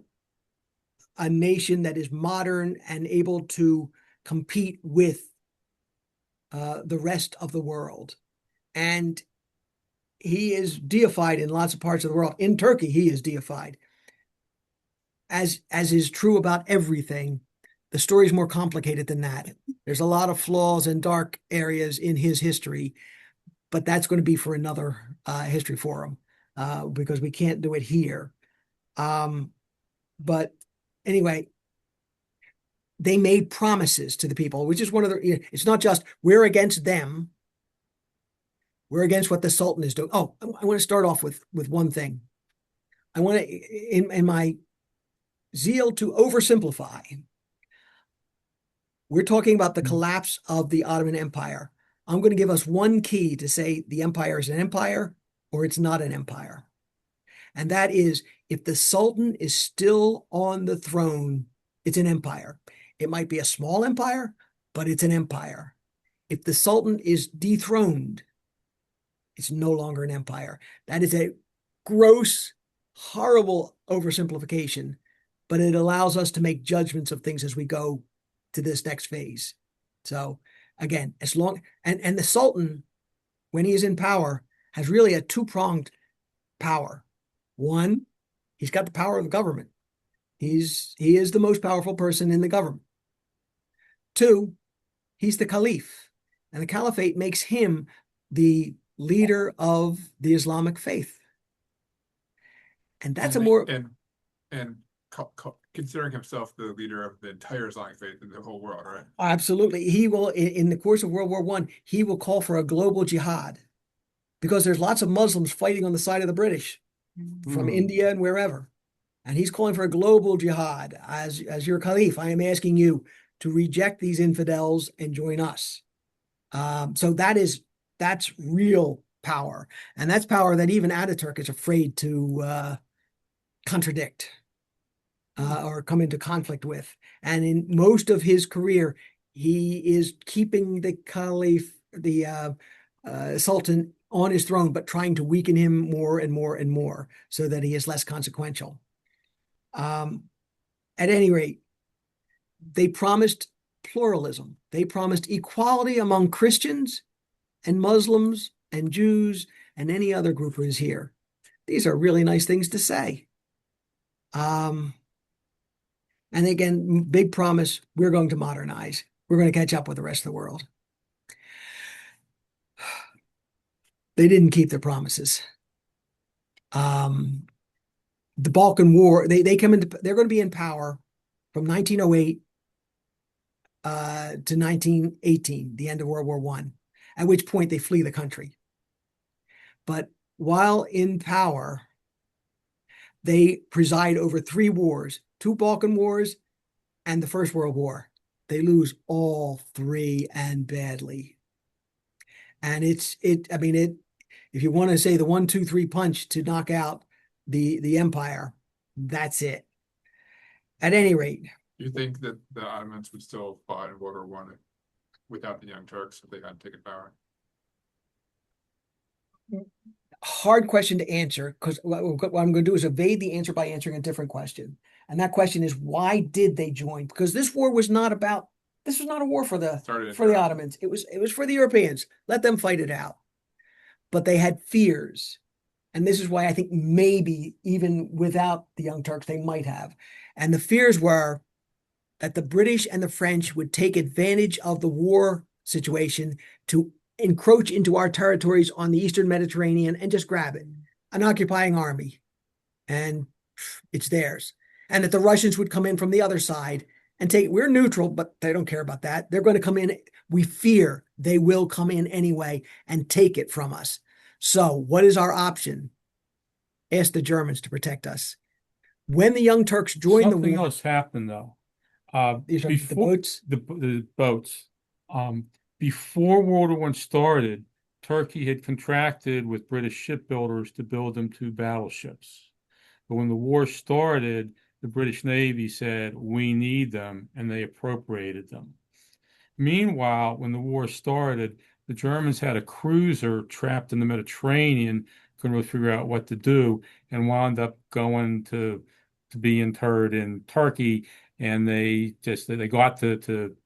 nation that is modern and able to compete with the rest of the world. And he is deified in lots of parts of the world. In Turkey, he is deified. As is true about everything, the story is more complicated than that. There's a lot of flaws and dark areas in his history, but that's going to be for another history forum because we can't do it here. But anyway, they made promises to the people, which is one of the, it's not just we're against them. We're against what the Sultan is doing. Oh, I want to start off with one thing. I want to, in my zeal to oversimplify, we're talking about the collapse of the Ottoman Empire. I'm going to give us one key to say the empire is an empire or it's not an empire. And that is, if the Sultan is still on the throne, it's an empire. It might be a small empire, but it's an empire. If the Sultan is dethroned, it's no longer an empire. That is a gross, horrible oversimplification, but it allows us to make judgments of things as we go to this next phase. So again, as long, and the Sultan, when he is in power, has really a two-pronged power. One, he's got the power of the government. He is the most powerful person in the government. 2, he's the caliph, and the caliphate makes him the leader of the Islamic faith. And that's a more and considering himself the leader of the entire Islamic faith in the whole world, right? absolutely, he will in the course of World War I, he will call for a global jihad because there's lots of Muslims fighting on the side of the British from India and wherever. And he's calling for a global jihad. As your caliph, I am asking you to reject these infidels and join us. So that's real power. And that's power that even Ataturk is afraid to contradict or come into conflict with. And in most of his career, he is keeping the caliph, the sultan, on his throne, but trying to weaken him more and more and more so that he is less consequential. At any rate, they promised pluralism. They promised equality among Christians and Muslims and Jews and any other group who is here. These are really nice things to say. And again, big promise, we're going to modernize. We're going to catch up with the rest of the world. They didn't keep their promises. The Balkan War, they're going to be in power from 1908 to 1918, the end of World War I, at which point they flee the country. But while in power, they preside over 3 wars, 2 Balkan Wars and the First World War. They lose all 3 and badly. And if you want to say the 1, 2, 3 punch to knock out the empire, that's it. At any rate, you think that the Ottomans would still have fought in World War I without the Young Turks if they hadn't taken power? Hard question to answer, because what I'm going to do is evade the answer by answering a different question. And that question is, why did they join? Because this war was not about, this was not a war for the Ottomans. It was for the Europeans. Let them fight it out. But they had fears. And this is why I think maybe even without the Young Turks, they might have. And the fears were that the British and the French would take advantage of the war situation to encroach into our territories on the Eastern Mediterranean and just grab it, an occupying army, and it's theirs. And that the Russians would come in from the other side and take, we're neutral, but they don't care about that. They're going to come in. We fear they will come in anyway and take it from us. So what is our option? Ask the Germans to protect us. When the Young Turks joined the war, something else happened though. These are the boats. The boats. Before World War I started, Turkey had contracted with British shipbuilders to build them 2 battleships. But when the war started, the British Navy said, we need them, and they appropriated them. Meanwhile, when the war started, the Germans had a cruiser trapped in the Mediterranean, couldn't really figure out what to do, and wound up going to be interred in Turkey. And they got to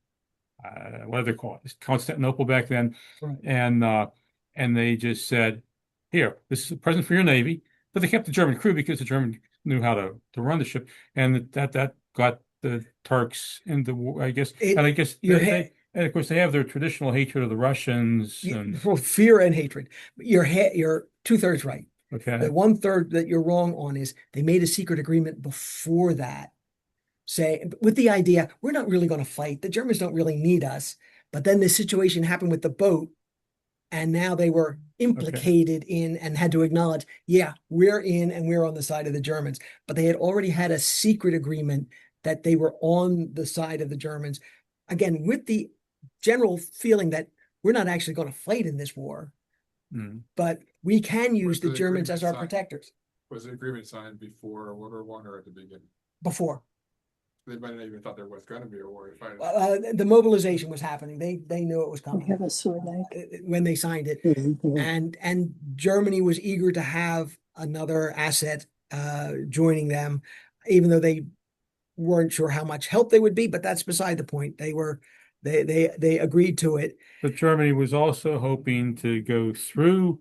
what do they call it? Constantinople back then. Right. And they just said, here, this is a present for your Navy. But they kept the German crew because the German knew how to run the ship. And that got the Turks into war, I guess. And of course, they have their traditional hatred of the Russians. For fear and hatred. You're 2/3 right. Okay. The 1/3 that you're wrong on is they made a secret agreement before that, say, with the idea, we're not really going to fight. The Germans don't really need us. But then this situation happened with the boat, and now they were implicated in and had to acknowledge, yeah, we're in and we're on the side of the Germans. But they had already had a secret agreement that they were on the side of the Germans. Again, with the general feeling that we're not actually going to fight in this war, but we can use the Germans as our protectors. Was the agreement signed before World War I or at the beginning? Before. They might not even thought there was going to be a war to fight. The mobilization was happening. They knew it was coming. We have a sword when they signed it, and Germany was eager to have another asset joining them, even though they weren't sure how much help they would be. But that's beside the point. They agreed to it. But Germany was also hoping to go through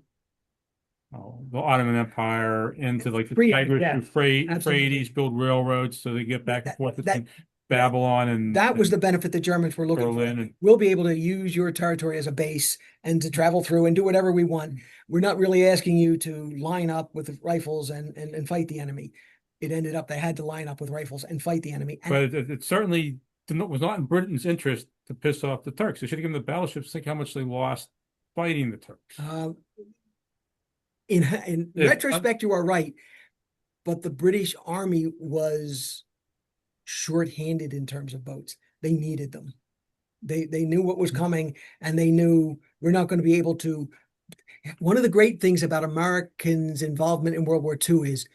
the Ottoman Empire into like the Free, Tigris, yeah, absolutely. Euphrates, build railroads so they get back and That, forth that, between Babylon that was the and benefit the Germans were looking for. Berlin. And We'll be able to use your territory as a base and to travel through and do whatever we want. We're not really asking you to line up with rifles and fight the enemy. It ended up they had to line up with rifles and fight the enemy. And but it certainly was not in Britain's interest to piss off the Turks. They should have given the battleships. Think how much they lost fighting the Turks. In retrospect, you are right, but the British Army was short-handed in terms of boats. They needed them. They knew what was coming, and they knew we're not going to be able to. One of the great things about Americans' involvement in World War II is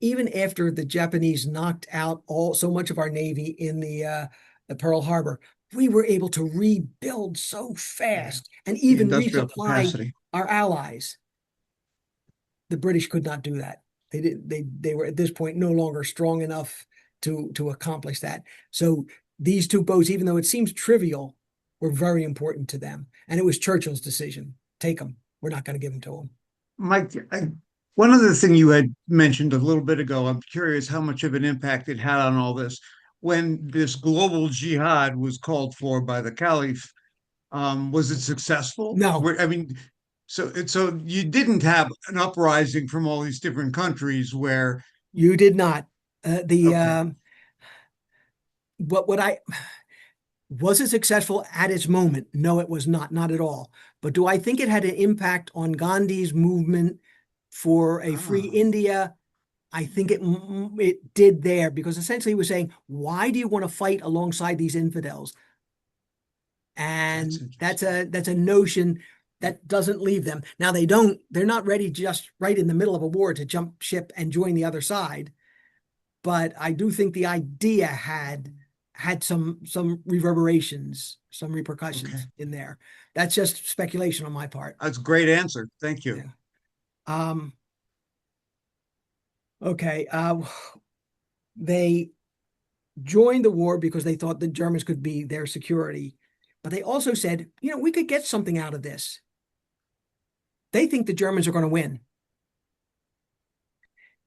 even after the Japanese knocked out so much of our Navy in the Pearl Harbor, we were able to rebuild so fast and even industrial resupply capacity. our allies. The British could not do that. They were at this point no longer strong enough to accomplish that. So these two boats, even though it seems trivial, were very important to them. And it was Churchill's decision. Take them. We're not going to give them to them. Mike, one other thing you had mentioned a little bit ago, I'm curious how much of an impact it had on all this. When this global jihad was called for by the Caliph, was it successful? No. I mean, so you didn't have an uprising from all these different countries where you did not. Okay. What was it successful at its moment? No, it was not at all. But do I think it had an impact on Gandhi's movement for a free India? I think it did there, because essentially he was saying, why do you want to fight alongside these infidels? And that's a notion that doesn't leave them. Now they're not ready just right in the middle of a war to jump ship and join the other side. But I do think the idea had some reverberations, some repercussions in there. That's just speculation on my part. That's a great answer. Thank you. Yeah. Okay. They joined the war because they thought the Germans could be their security. But they also said, we could get something out of this. They think the Germans are going to win.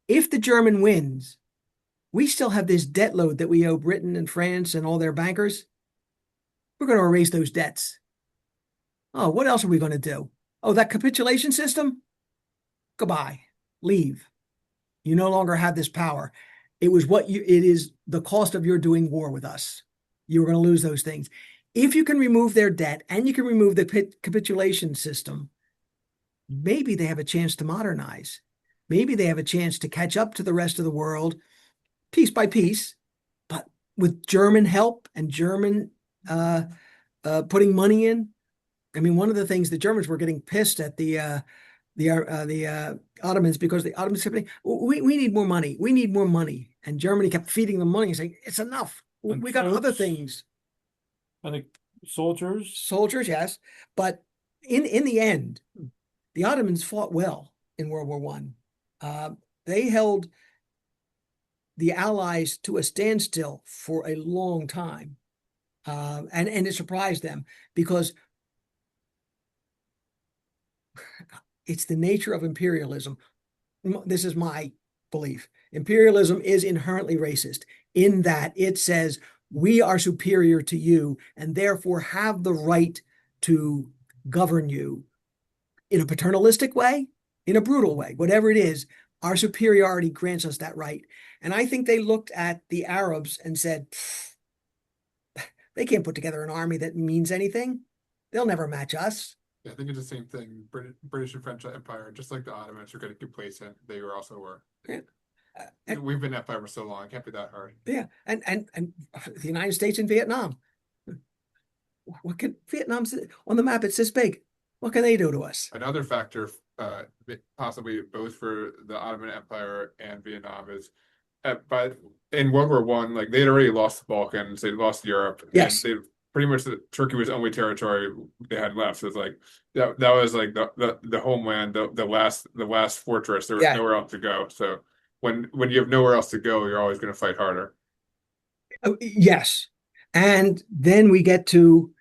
If the German wins, we still have this debt load that we owe Britain and France and all their bankers. We're going to erase those debts. Oh, what else are we going to do? Oh, that capitulation system? Goodbye. Leave. You no longer have this power. It is the cost of your doing war with us. You're going to lose those things. If you can remove their debt and you can remove the capitulation system, maybe they have a chance to modernize. Maybe they have a chance to catch up to the rest of the world piece by piece, but with German help and German putting money in. I mean, one of the things the Germans were getting pissed at the Ottomans, because the Ottomans kept saying, we need more money. We need more money. And Germany kept feeding them money and saying, it's enough. We got other things. I think soldiers. Soldiers, yes. But in the end, the Ottomans fought well in World War I. They held the Allies to a standstill for a long time. And it surprised them, because it's the nature of imperialism. This is my belief. Imperialism is inherently racist in that it says we are superior to you and therefore have the right to govern you in a paternalistic way, in a brutal way, whatever it is. Our superiority grants us that right. And I think they looked at the Arabs and said, they can't put together an army that means anything. They'll never match us. Yeah, I think it's the same thing. British and French Empire, just like the Ottomans, are getting complacent. They also were. Yeah. We've been empire for so long; it can't be that hard. Yeah, and the United States and Vietnam. What can Vietnam's on the map? It's this big. What can they do to us? Another factor, possibly both for the Ottoman Empire and Vietnam, is, but in World War I, like they'd already lost the Balkans, they'd lost Europe. Yes. And pretty much Turkey was the only territory they had left. So it's like that was like the homeland, the last fortress. There was nowhere else to go. So when you have nowhere else to go, you're always going to fight harder. Yes. And then we get to,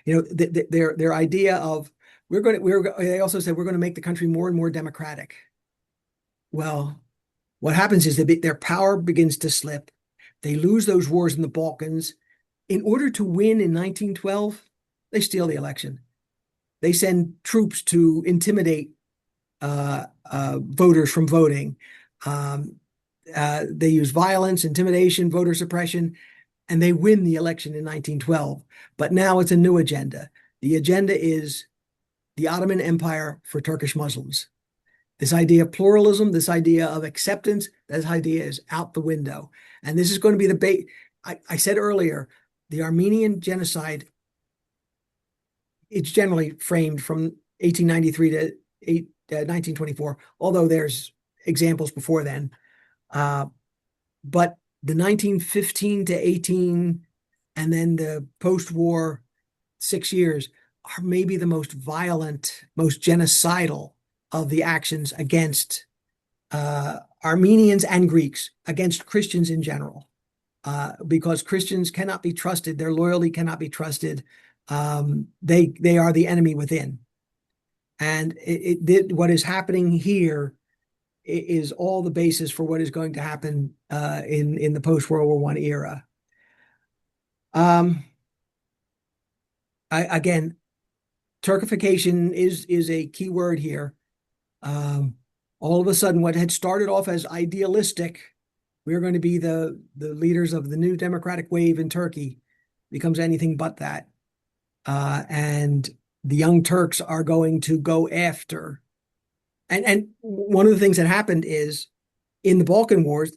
their idea of They also said we're going to make the country more and more democratic. Well, what happens is their power begins to slip. They lose those wars in the Balkans. In order to win in 1912, they steal the election. They send troops to intimidate voters from voting. They use violence, intimidation, voter suppression, and they win the election in 1912. But now it's a new agenda. The agenda is the Ottoman Empire for Turkish Muslims. This idea of pluralism, this idea of acceptance, this idea is out the window. And this is going to be the bait. I said earlier, the Armenian genocide, it's generally framed from 1893 to 1924, although there's examples before then. But the 1915 to 18 and then the post-war 6 years are maybe the most violent, most genocidal of the actions against Armenians and Greeks, against Christians in general, because Christians cannot be trusted. Their loyalty cannot be trusted. They are the enemy within. And what is happening here is all the basis for what is going to happen in the post-World War I era. Again, Turkification is a key word here. All of a sudden, what had started off as idealistic, we're going to be the leaders of the new democratic wave in Turkey, becomes anything but that. And the Young Turks are going to go after. And one of the things that happened is in the Balkan Wars,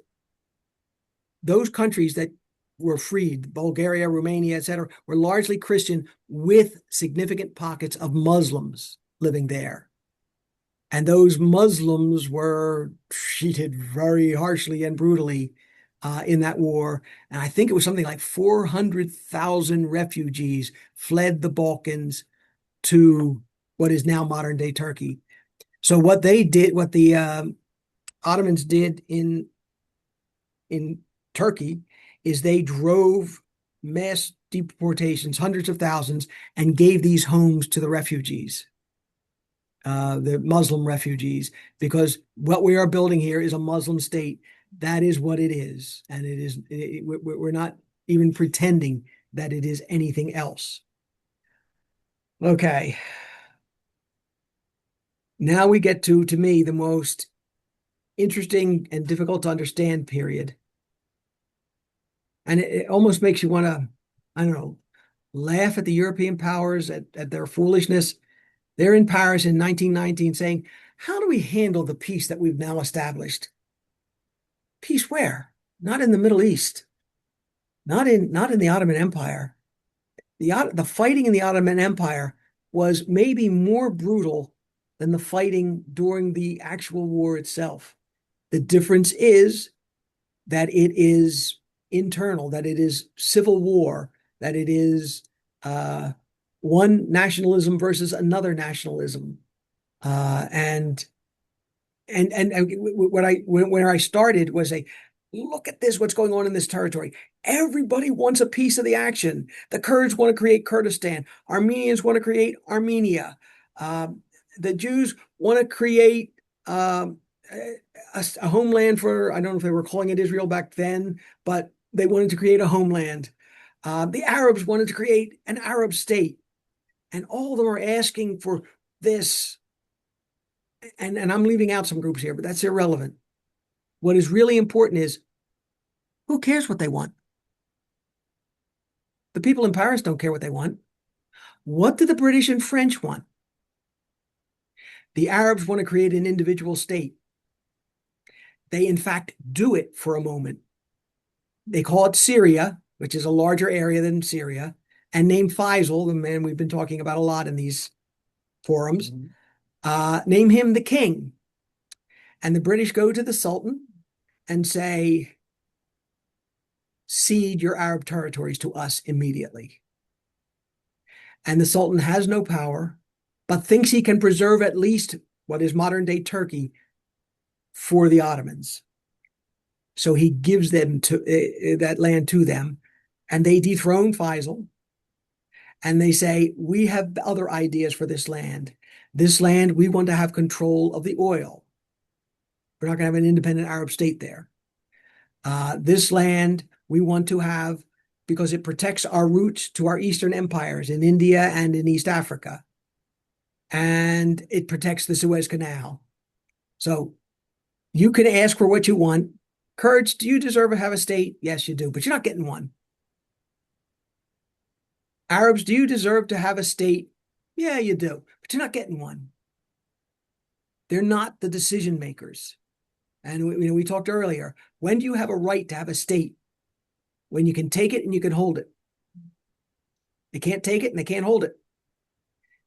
those countries that were freed, Bulgaria, Romania, etc., were largely Christian with significant pockets of Muslims living there. And those Muslims were treated very harshly and brutally in that war. And I think it was something like 400,000 refugees fled the Balkans to what is now modern day Turkey. So what the Ottomans did in Turkey is they drove mass deportations, hundreds of thousands, and gave these homes to the refugees, the Muslim refugees, because what we are building here is a Muslim state. That is what it is. And we're not even pretending that it is anything else. Okay. Now we get to me, the most interesting and difficult to understand period. And it almost makes you want to, I don't know, laugh at the European powers, at their foolishness. They're in Paris in 1919 saying, how do we handle the peace that we've now established? Peace where? Not in the Middle East. Not in the Ottoman Empire. The fighting in the Ottoman Empire was maybe more brutal than the fighting during the actual war itself. The difference is that it is internal, that it is civil war, that it is one nationalism versus another nationalism. And where I started was look at this, what's going on in this territory. Everybody wants a piece of the action. The Kurds want to create Kurdistan. Armenians want to create Armenia. The Jews want to create a homeland for, I don't know if they were calling it Israel back then, but they wanted to create a homeland. The Arabs wanted to create an Arab state. And all of them are asking for this. And I'm leaving out some groups here, but that's irrelevant. What is really important is, who cares what they want? The people in Paris don't care what they want. What do the British and French want? The Arabs want to create an individual state. They, in fact, do it for a moment. They call it Syria, which is a larger area than Syria, and name Faisal, the man we've been talking about a lot in these forums, name him the king. And the British go to the Sultan and say, cede your Arab territories to us immediately. And the Sultan has no power, but thinks he can preserve at least what is modern day Turkey for the Ottomans. So he gives them that land to them, and they dethrone Faisal. and they say, we have other ideas for this land. This land, we want to have control of the oil. We're not going to have an independent Arab state there. This land, we want to have because it protects our roots to our Eastern empires in India and in East Africa. And it protects the Suez Canal. So you can ask for what you want. Kurds, do you deserve to have a state? Yes, you do, but you're not getting one. Arabs, do you deserve to have a state? Yeah, you do, but you're not getting one. They're not the decision makers. And we talked earlier, when do you have a right to have a state? When you can take it and you can hold it. They can't take it and they can't hold it.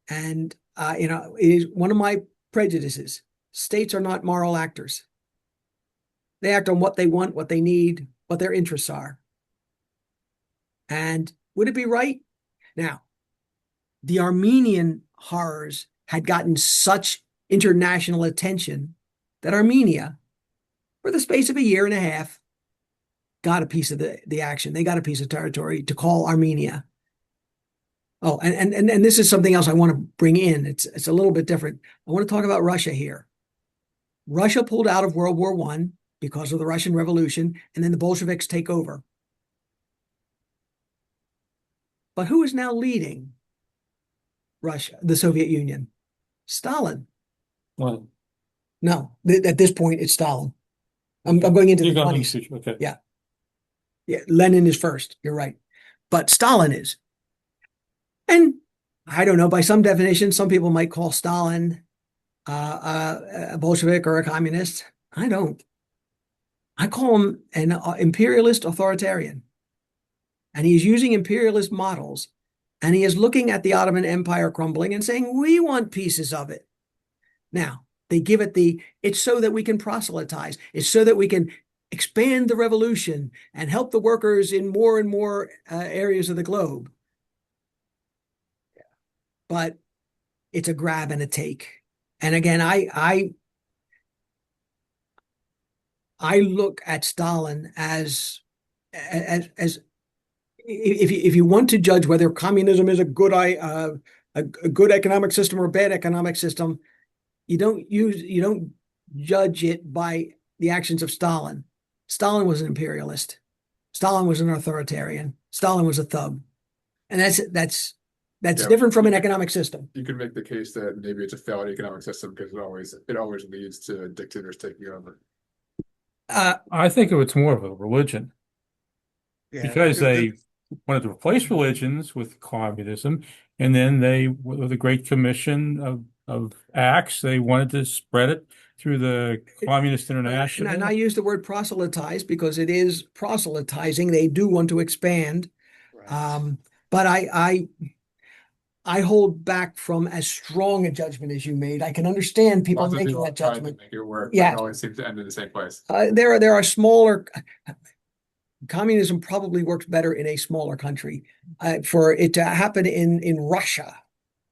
And, it is one of my prejudices. States are not moral actors. They act on what they want, what they need, what their interests are. And would it be right? Now, the Armenian horrors had gotten such international attention that Armenia, for the space of a year and a half, got a piece of the action. They got a piece of territory to call Armenia. Oh, and this is something else I want to bring in. It's a little bit different. I want to talk about Russia here. Russia pulled out of World War I because of the Russian Revolution, and then the Bolsheviks take over. But who is now leading Russia, the Soviet Union? Stalin. Well, No, at this point, it's Stalin. I'm going into you're the going 20s. to, okay. Yeah. Yeah, Lenin is first. You're right. But Stalin is. And I don't know, by some definition, some people might call Stalin a Bolshevik or a communist. I don't. I call him an imperialist authoritarian. And he's using imperialist models. And he is looking at the Ottoman Empire crumbling and saying, we want pieces of it. Now, they give it it's so that we can proselytize. It's so that we can expand the revolution and help the workers in more and more areas of the globe. But it's a grab and a take. And again, I look at Stalin as if you want to judge whether communism is a good economic system or a bad economic system, you don't judge it by the actions of Stalin. Stalin was an imperialist. Stalin was an authoritarian. Stalin was a thug, and that's different from an economic system. You could make the case that maybe it's a failed economic system because it always leads to dictators taking over. I think it's more of a religion because the- they wanted to replace religions with communism, and then with the Great Commission of acts, they wanted to spread it through the Communist International. And I use the word proselytize because it is proselytizing. They do want to expand. Right. But I hold back from as strong a judgment as you made. I can understand people Lots of making people that try to judgment. make it work, Yeah. but it always seems to end in the same place. There are smaller. Communism probably works better in a smaller country. For it to happen in Russia,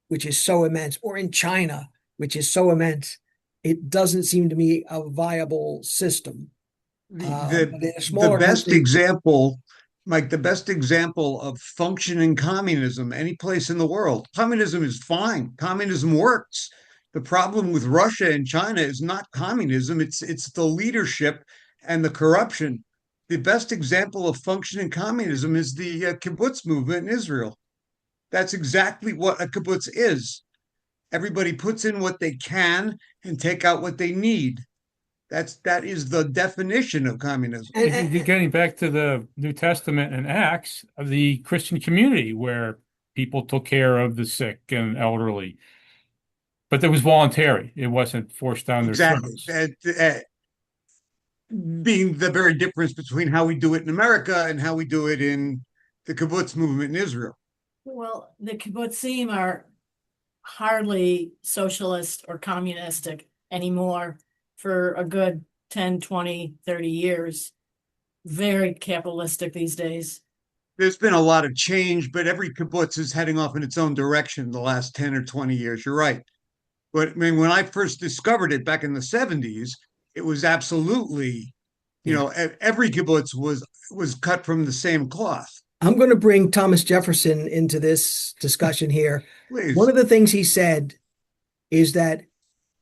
which is so immense, or in China, which is so immense, it doesn't seem to me a viable system. But in a smaller The best country, example, Mike, the best example of functioning communism any place in the world. Communism is fine. Communism works. The problem with Russia and China is not communism, it's the leadership and the corruption. The best example of functioning communism is the kibbutz movement in Israel. That's exactly what a kibbutz is. Everybody puts in what they can and take out what they need. That is the definition of communism. Getting back to the New Testament and Acts of the Christian community where people took care of the sick and elderly, but it was voluntary. It wasn't forced down their Exactly. throats. Being the very difference between how we do it in America and how we do it in the kibbutz movement in Israel. Well, the kibbutzim are hardly socialist or communistic anymore for a good 10, 20, 30 years. Very capitalistic these days. There's been a lot of change, but every kibbutz is heading off in its own direction the last 10 or 20 years. You're right. But I mean, when I first discovered it back in the 70s, it was absolutely, every kibbutz was cut from the same cloth. I'm going to bring Thomas Jefferson into this discussion here. One Please. of the things he said is that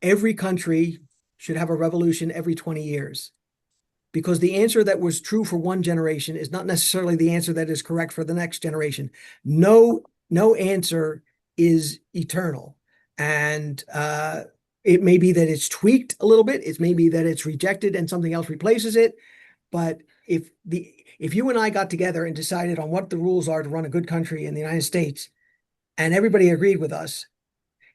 every country should have a revolution every 20 years, because the answer that was true for one generation is not necessarily the answer that is correct for the next generation. No answer is eternal. And it may be that it's tweaked a little bit. It may be that it's rejected and something else replaces it. But if you and I got together and decided on what the rules are to run a good country in the United States, and everybody agreed with us,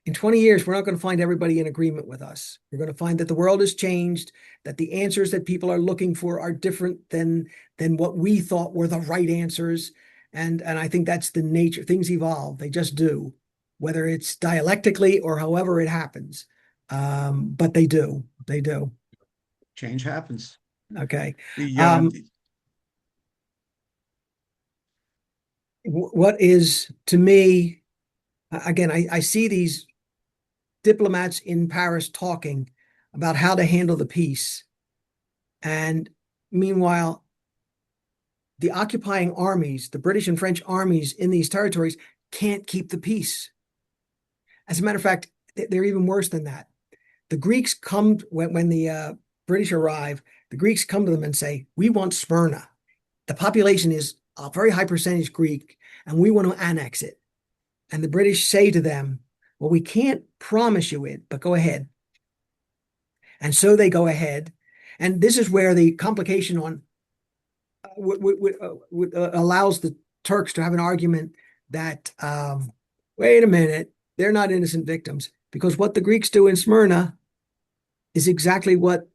in 20 years, we're not going to find everybody in agreement with us. We're going to find that the world has changed, that the answers that people are looking for are different than what we thought were the right answers. And I think that's the nature. Things evolve. They just do, whether it's dialectically or however it happens. But they do. They do. Change happens. Okay. The What is, to me, again, I see these diplomats in Paris talking about how to handle the peace. And meanwhile, the occupying armies, the British and French armies in these territories, can't keep the peace. As a matter of fact, they're even worse than that. The Greeks come, when the British arrive, the Greeks come to them and say, we want Smyrna. The population is a very high percentage Greek, and we want to annex it. And the British say to them, well, we can't promise you it, but go ahead. And so they go ahead. And this is where the complication on allows the Turks to have an argument that, wait a minute, they're not innocent victims, because what the Greeks do in Smyrna is exactly what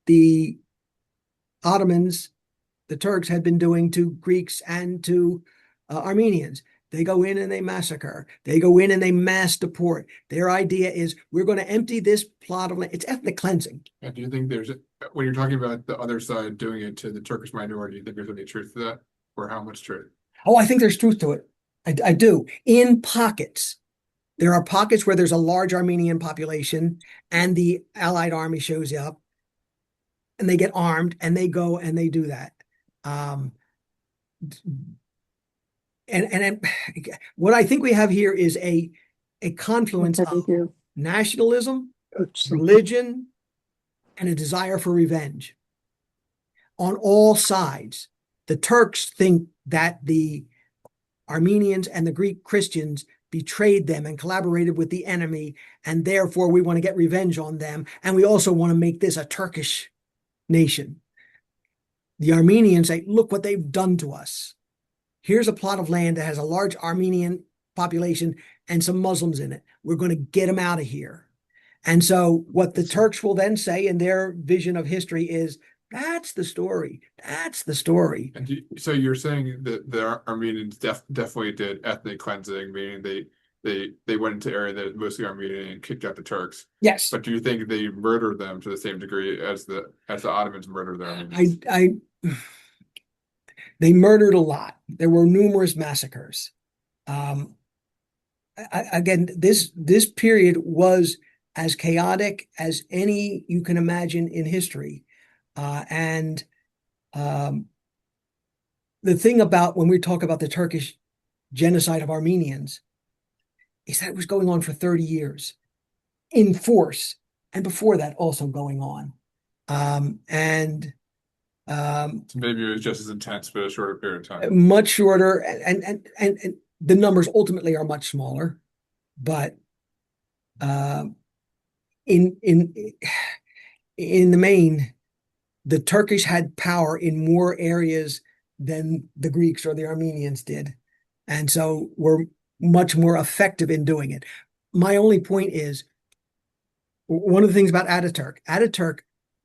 the Ottomans, the Turks, had been doing to Greeks and to Armenians. They go in and they massacre. They go in and they mass deport. Their idea is, we're going to empty this plot of land. It's ethnic cleansing. And do you think when you're talking about the other side doing it to the Turkish minority, do you think there's any truth to that, or how much truth? Oh, I think there's truth to it. I do. In pockets. There are pockets where there's a large Armenian population and the Allied army shows up and they get armed and they go and they do that. And what I think we have here is a confluence of nationalism, religion, and a desire for revenge on all sides. The Turks think that the Armenians and the Greek Christians betrayed them and collaborated with the enemy, and therefore we want to get revenge on them, and we also want to make this a Turkish nation. The Armenians say, look what they've done to us. Here's a plot of land that has a large Armenian population and some Muslims in it. We're going to get them out of here. And so what the Turks will then say in their vision of history is, that's the story. That's the story. And so you're saying that the Armenians definitely did ethnic cleansing, meaning they went into area that is mostly Armenian and kicked out the Turks. Yes. But do you think they murdered them to the same degree as the Ottomans murdered the Armenians? They murdered a lot. There were numerous massacres. Again, this period was as chaotic as any you can imagine in history. And the thing about when we talk about the Turkish genocide of Armenians is that it was going on for 30 years in force, and before that also going on. So maybe it was just as intense, but a shorter period of time. Much shorter, and the numbers ultimately are much smaller, but in the main, the Turkish had power in more areas than the Greeks or the Armenians did, and so were much more effective in doing it. My only point is, one of the things about Ataturk,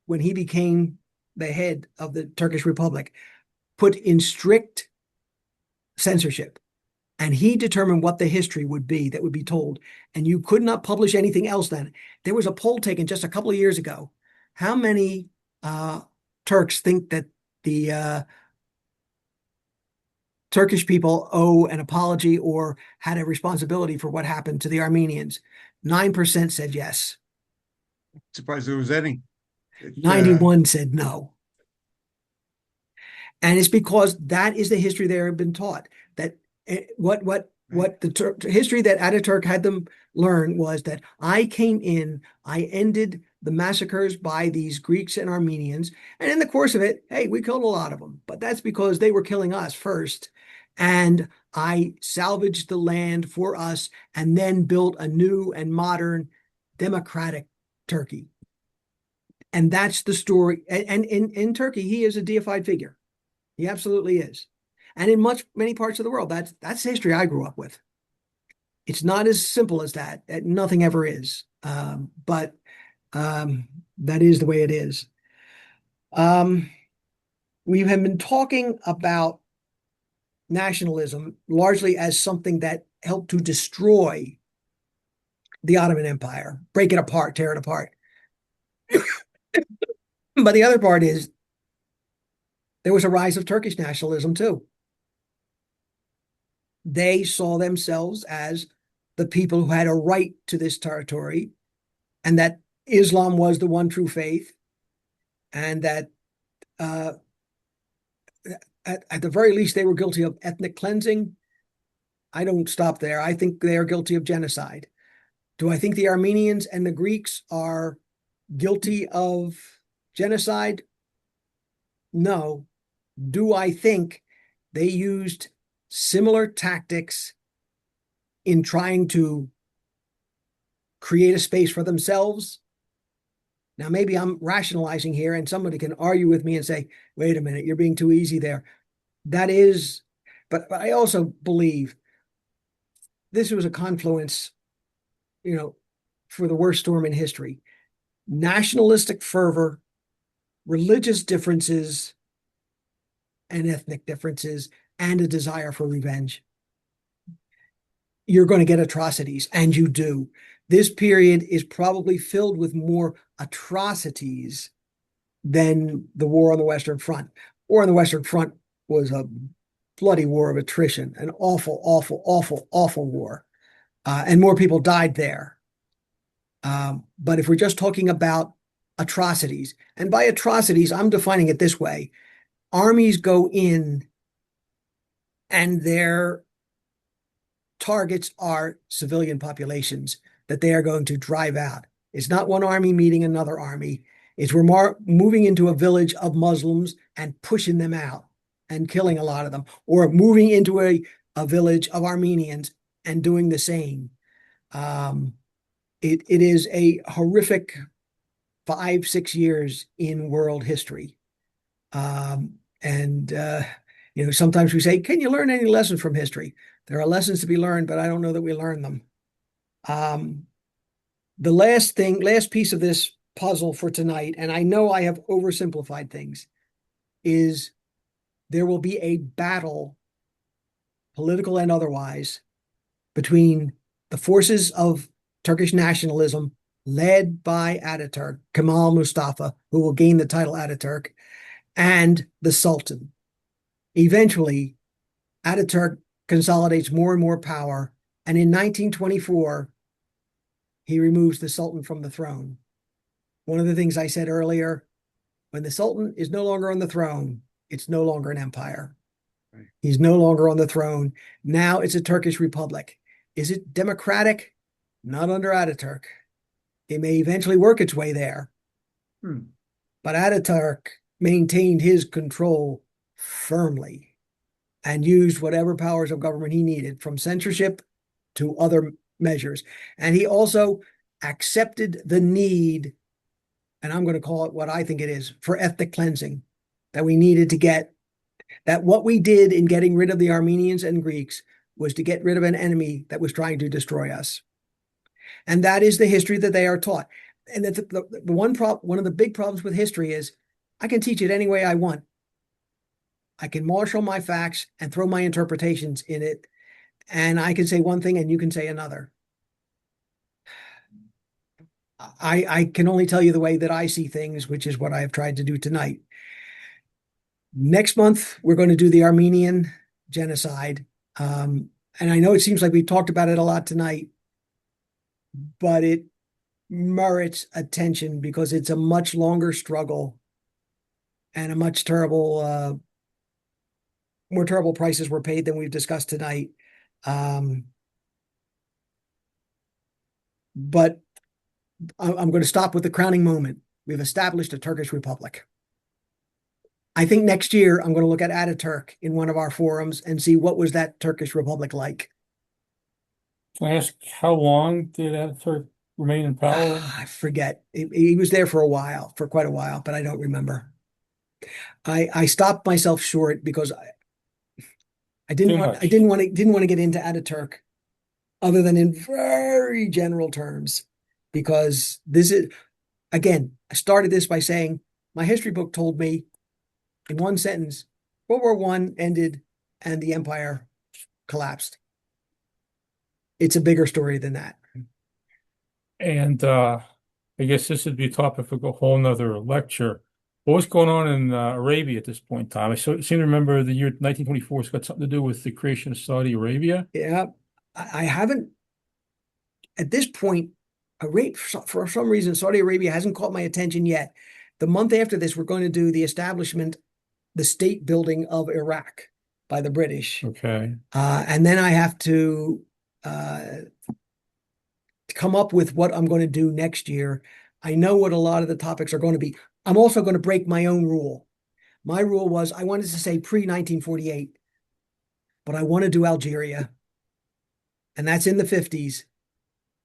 when he became the head of the Turkish Republic, put in strict censorship. And he determined what the history would be that would be told. And you could not publish anything else then. There was a poll taken just a couple of years ago. How many Turks think that the Turkish people owe an apology or had a responsibility for what happened to the Armenians? 9% said yes. Surprised there was any. 91 said no. And it's because that is the history they have been taught. That what the history that Ataturk had them learn was that I came in, I ended the massacres by these Greeks and Armenians, and in the course of it, hey, we killed a lot of them, but that's because they were killing us first. And I salvaged the land for us and then built a new and modern democratic Turkey. And that's the story. And in Turkey, he is a deified figure. He absolutely is. And in many parts of the world, that's the history I grew up with. It's not as simple as that. Nothing ever is. But that is the way it is. We have been talking about nationalism largely as something that helped to destroy the Ottoman Empire, break it apart, tear it apart. But the other part is there was a rise of Turkish nationalism too. They saw themselves as the people who had a right to this territory, and that Islam was the one true faith, and that at the very least they were guilty of ethnic cleansing. I don't stop there. I think they are guilty of genocide. Do I think the Armenians and the Greeks are guilty of genocide? No. Do I think they used similar tactics in trying to create a space for themselves? Now, maybe I'm rationalizing here, and somebody can argue with me and say, wait a minute, you're being too easy there. That is, but I also believe this was a confluence, for the worst storm in history. Nationalistic fervor, religious differences, and ethnic differences, and a desire for revenge. You're going to get atrocities, and you do. This period is probably filled with more atrocities than the war on the Western Front. War on the Western Front was a bloody war of attrition, an awful, awful, awful, awful war. And more people died there. But if we're just talking about atrocities, and by atrocities, I'm defining it this way. Armies go in and their targets are civilian populations that they are going to drive out. It's not one army meeting another army. It's we're moving into a village of Muslims and pushing them out and killing a lot of them, or moving into a village of Armenians and doing the same. It is a horrific 5-6 years in world history. Sometimes we say, can you learn any lessons from history? There are lessons to be learned, but I don't know that we learn them. The last piece of this puzzle for tonight, and I know I have oversimplified things, is there will be a battle, political and otherwise, between the forces of Turkish nationalism led by Ataturk, Kemal Mustafa, who will gain the title Ataturk, and the Sultan. Eventually, Ataturk consolidates more and more power, and in 1924, he removes the Sultan from the throne. One of the things I said earlier, when the Sultan is no longer on the throne, it's no longer an empire. Right. He's no longer on the throne. Now it's a Turkish republic. Is it democratic? Not under Ataturk. It may eventually work its way there. But Ataturk maintained his control firmly and used whatever powers of government he needed, from censorship to other measures. And he also accepted the need, and I'm going to call it what I think it is, for ethnic cleansing, that we needed to get, that what we did in getting rid of the Armenians and Greeks was to get rid of an enemy that was trying to destroy us. And that is the history that they are taught. And that one of the big problems with history is I can teach it any way I want. I can marshal my facts and throw my interpretations in it, and I can say one thing and you can say another. I can only tell you the way that I see things, which is what I have tried to do tonight. Next month, we're going to do the Armenian genocide. And I know it seems like we've talked about it a lot tonight, but it merits attention because it's a much longer struggle and a much terrible more terrible prices were paid than we've discussed tonight. But I'm going to stop with the crowning moment. We've established a Turkish Republic. I think next year I'm going to look at Ataturk in one of our forums and see what was that Turkish Republic like. Can I ask how long did Ataturk remain in power? I forget. He was there for a while, for quite a while, but I don't remember. I stopped myself short because I didn't Too want much. didn't want to get into Ataturk other than in very general terms, because this is, again, I started this by saying my history book told me in one sentence, World War I ended and the empire collapsed. It's a bigger story than that. And I guess this would be a topic for a whole nother lecture. What was going on in Arabia at this point in time? I seem to remember the year 1924 has got something to do with the creation of Saudi Arabia. Yeah, I haven't, at this point, for some reason, Saudi Arabia hasn't caught my attention yet. The month after this, we're going to do the state building of Iraq by the British. Okay. And then I have to come up with what I'm going to do next year. I know what a lot of the topics are going to be. I'm also going to break my own rule. My rule was I wanted to say pre-1948, but I want to do Algeria. And that's in the 50s.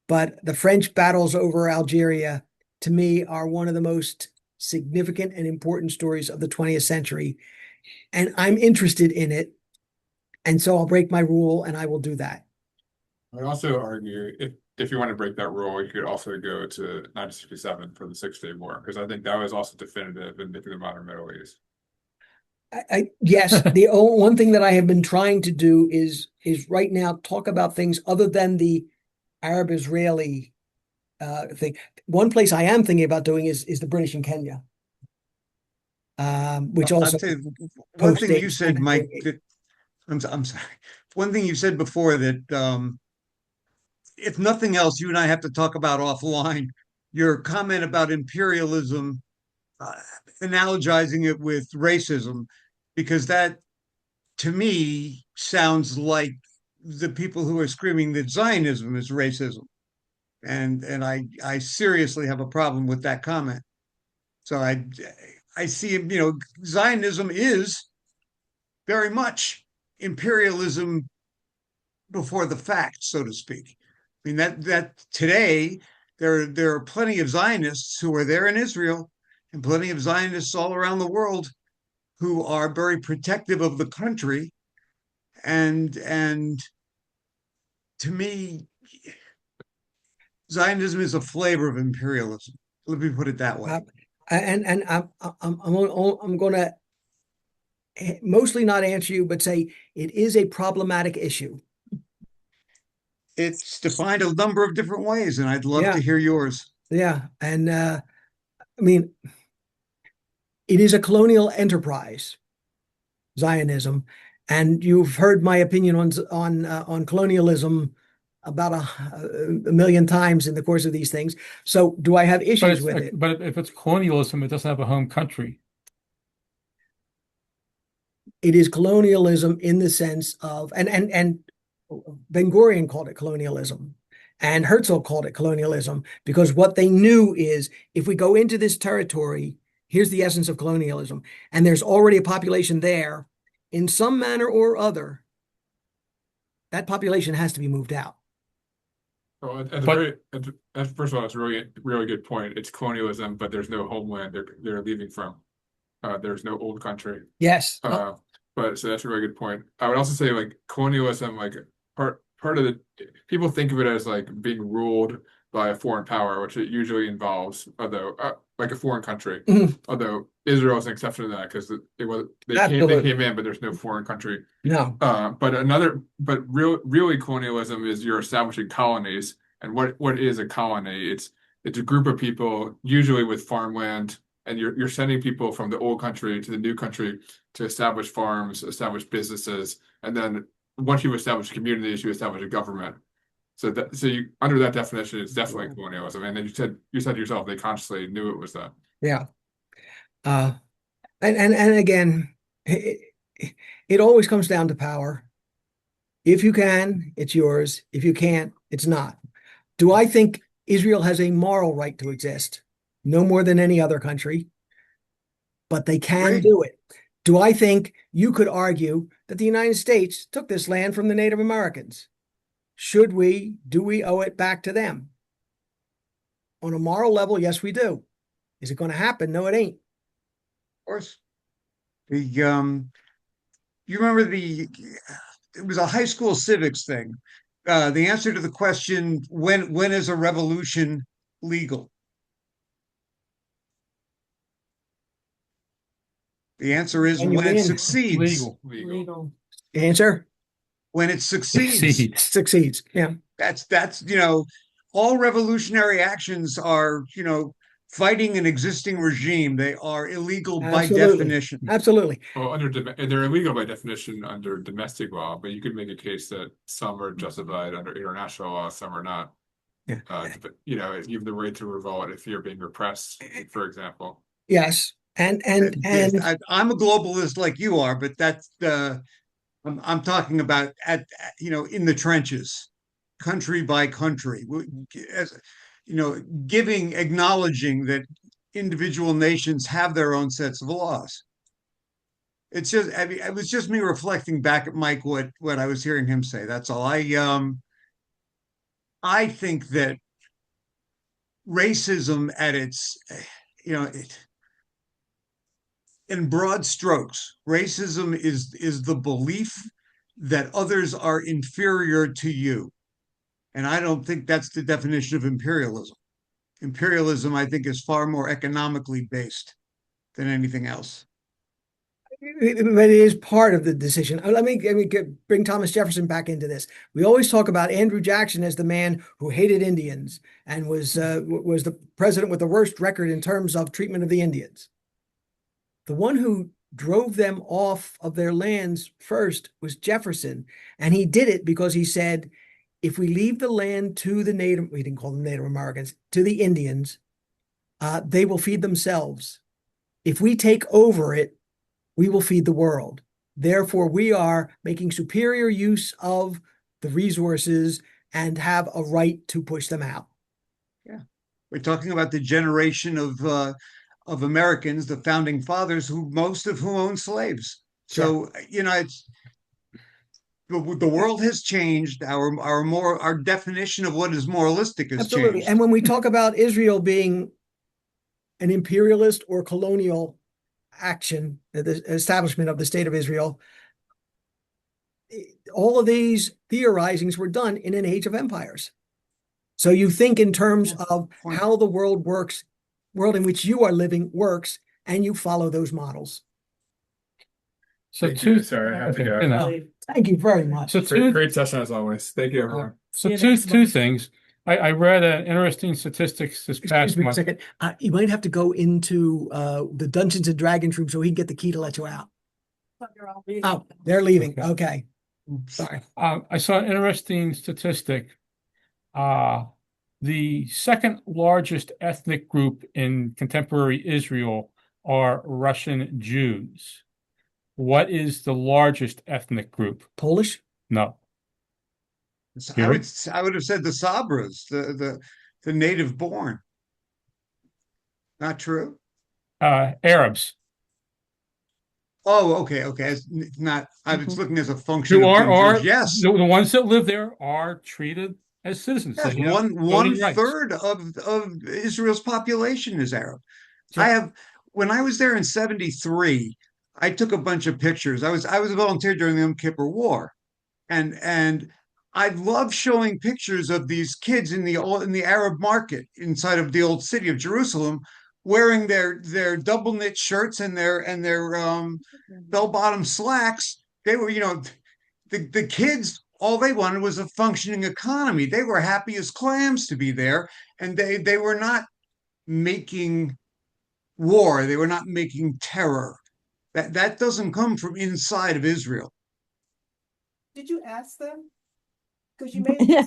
But the French battles over Algeria, to me, are one of the most significant and important stories of the 20th century. And I'm interested in it. And so I'll break my rule and I will do that. I also argue if you want to break that rule, you could also go to 1967 for the Six-Day War, because I think that was also definitive in the modern Middle East. Yes, the one thing that I have been trying to do is right now talk about things other than the Arab-Israeli thing. One place I am thinking about doing is the British in Kenya, which I'll also tell you, one thing you said, Mike, I'm sorry. One thing you said before that if nothing else, you and I have to talk about offline. Your comment about imperialism, analogizing it with racism, because that to me sounds like the people who are screaming that Zionism is racism. And I seriously have a problem with that comment. So I see, Zionism is very much imperialism before the fact, so to speak. I mean that today there are plenty of Zionists who are there in Israel and plenty of Zionists all around the world who are very protective of the country. And to me, Zionism is a flavor of imperialism. Let me put it that way. And I'm going to mostly not answer you, but say it is a problematic issue. It's defined a number of different ways, and I'd love to hear yours. Yeah, and I mean, it is a colonial enterprise, Zionism, and you've heard my opinion on colonialism about a million times in the course of these things. So, do I have issues with it? But if it's colonialism, it doesn't have a home country. It is colonialism in the sense of, and Ben-Gurion called it colonialism, and Herzl called it colonialism, because what they knew is if we go into this territory, here's the essence of colonialism, and there's already a population there, in some manner or other, that population has to be moved out. Well, first of all, it's a really good point. It's colonialism, but there's no homeland they're leaving from. There's no old country. Yes. But so that's a really good point. I would also say like colonialism, like part of the people think of it as like being ruled by a foreign power, which it usually involves, although like a foreign country. Although Israel is an exception to that because they came in, but there's no foreign country. No. But really colonialism is you're establishing colonies, and what is a colony? It's a group of people usually with farmland, and you're sending people from the old country to the new country to establish farms, establish businesses, and then once you establish communities, you establish a government. So you under that definition, it's definitely colonialism. And then you said yourself they consciously knew it was that. Yeah. And again, it always comes down to power. If you can, it's yours. If you can't, it's not. Do I think Israel has a moral right to exist? No more than any other country, but they can Great. do it. Do I think you could argue that the United States took this land from the Native Americans? Should we, do we owe it back to them? On a moral level, yes, we do. Is it going to happen? No, it ain't. Of course. You remember it was a high school civics thing. The answer to the question, when is a revolution legal? The answer is When you when it win. succeeds. Legal. Legal. Answer? When it succeeds. Succeeds. Succeeds. Yeah. That's all revolutionary actions are, fighting an existing regime. They are illegal by Absolutely. definition. Absolutely. Well, they're illegal by definition under domestic law, but you could make a case that some are justified under international law, some are not. Yeah. But, you have the right to revolt if you're being repressed, for example. Yes. And Yes, I'm a globalist like you are, but that's I'm talking about in the trenches, country by country, as acknowledging that individual nations have their own sets of laws. It's just, I mean, it was just me reflecting back at Mike what I was hearing him say. That's all. I think that racism at its, in broad strokes, racism is the belief that others are inferior to you. And I don't think that's the definition of imperialism. Imperialism, I think, is far more economically based than anything else. but it is part of the decision. Let me bring Thomas Jefferson back into this. We always talk about Andrew Jackson as the man who hated Indians and was the president with the worst record in terms of treatment of the Indians. The one who drove them off of their lands first was Jefferson, and he did it because he said, if we leave the land to the we didn't call them Native Americans, to the Indians, they will feed themselves. If we take over it, we will feed the world. Therefore, we are making superior use of the resources and have a right to push them out. Yeah. We're talking about the generation of Americans, the founding fathers, most of whom owned slaves. So, it's the world has changed. Our definition of what is moralistic has Absolutely. changed. And when we talk about Israel being an imperialist or colonial action, the establishment of the state of Israel, all of these theorizings were done in an age of empires. So you think in terms of how the world works, world in which you are living works, and you follow those models. So Thank you. Sorry, I have to go. Thank you very much. So Great session as always. Thank you, everyone. So two things. I read an interesting statistics this past Excuse me a month. second. You might have to go into the Dungeons and Dragons room so he can get the key to let you out. Oh, they're leaving. Okay. Sorry. I saw an interesting statistic. The second largest ethnic group in contemporary Israel are Russian Jews. What is the largest ethnic group? Polish? No. I would have said the Sabras, the native born. Not true. Arabs. Oh, okay. It's not. I was looking as a function Who of yes. The ones that live there are treated as citizens. Yes, They have one rights. third of Israel's population is Arab. When I was there in 73, I took a bunch of pictures. I was a volunteer during the Yom Kippur War, and I love showing pictures of these kids in the Arab market inside of the old city of Jerusalem, wearing their double knit shirts and their bell bottom slacks. They were, the kids. All they wanted was a functioning economy. They were happy as clams to be there, and they were not making war. They were not making terror. That doesn't come from inside of Israel. Did you ask them? Because you made an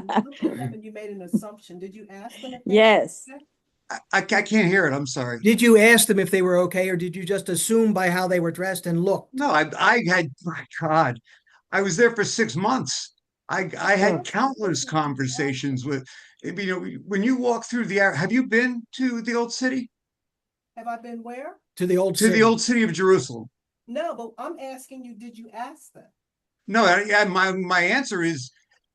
assumption. You made an assumption. Did you ask them? Yes. I can't hear it. I'm sorry. Did you ask them if they were okay, or did you just assume by how they were dressed and looked? No, I had, my God, I was there for 6 months. I Oh. had countless conversations with, when you walk through have you been to the old city? Have I been where? To the old To the city. old city of Jerusalem? No, but I'm asking you, did you ask them? No, my answer is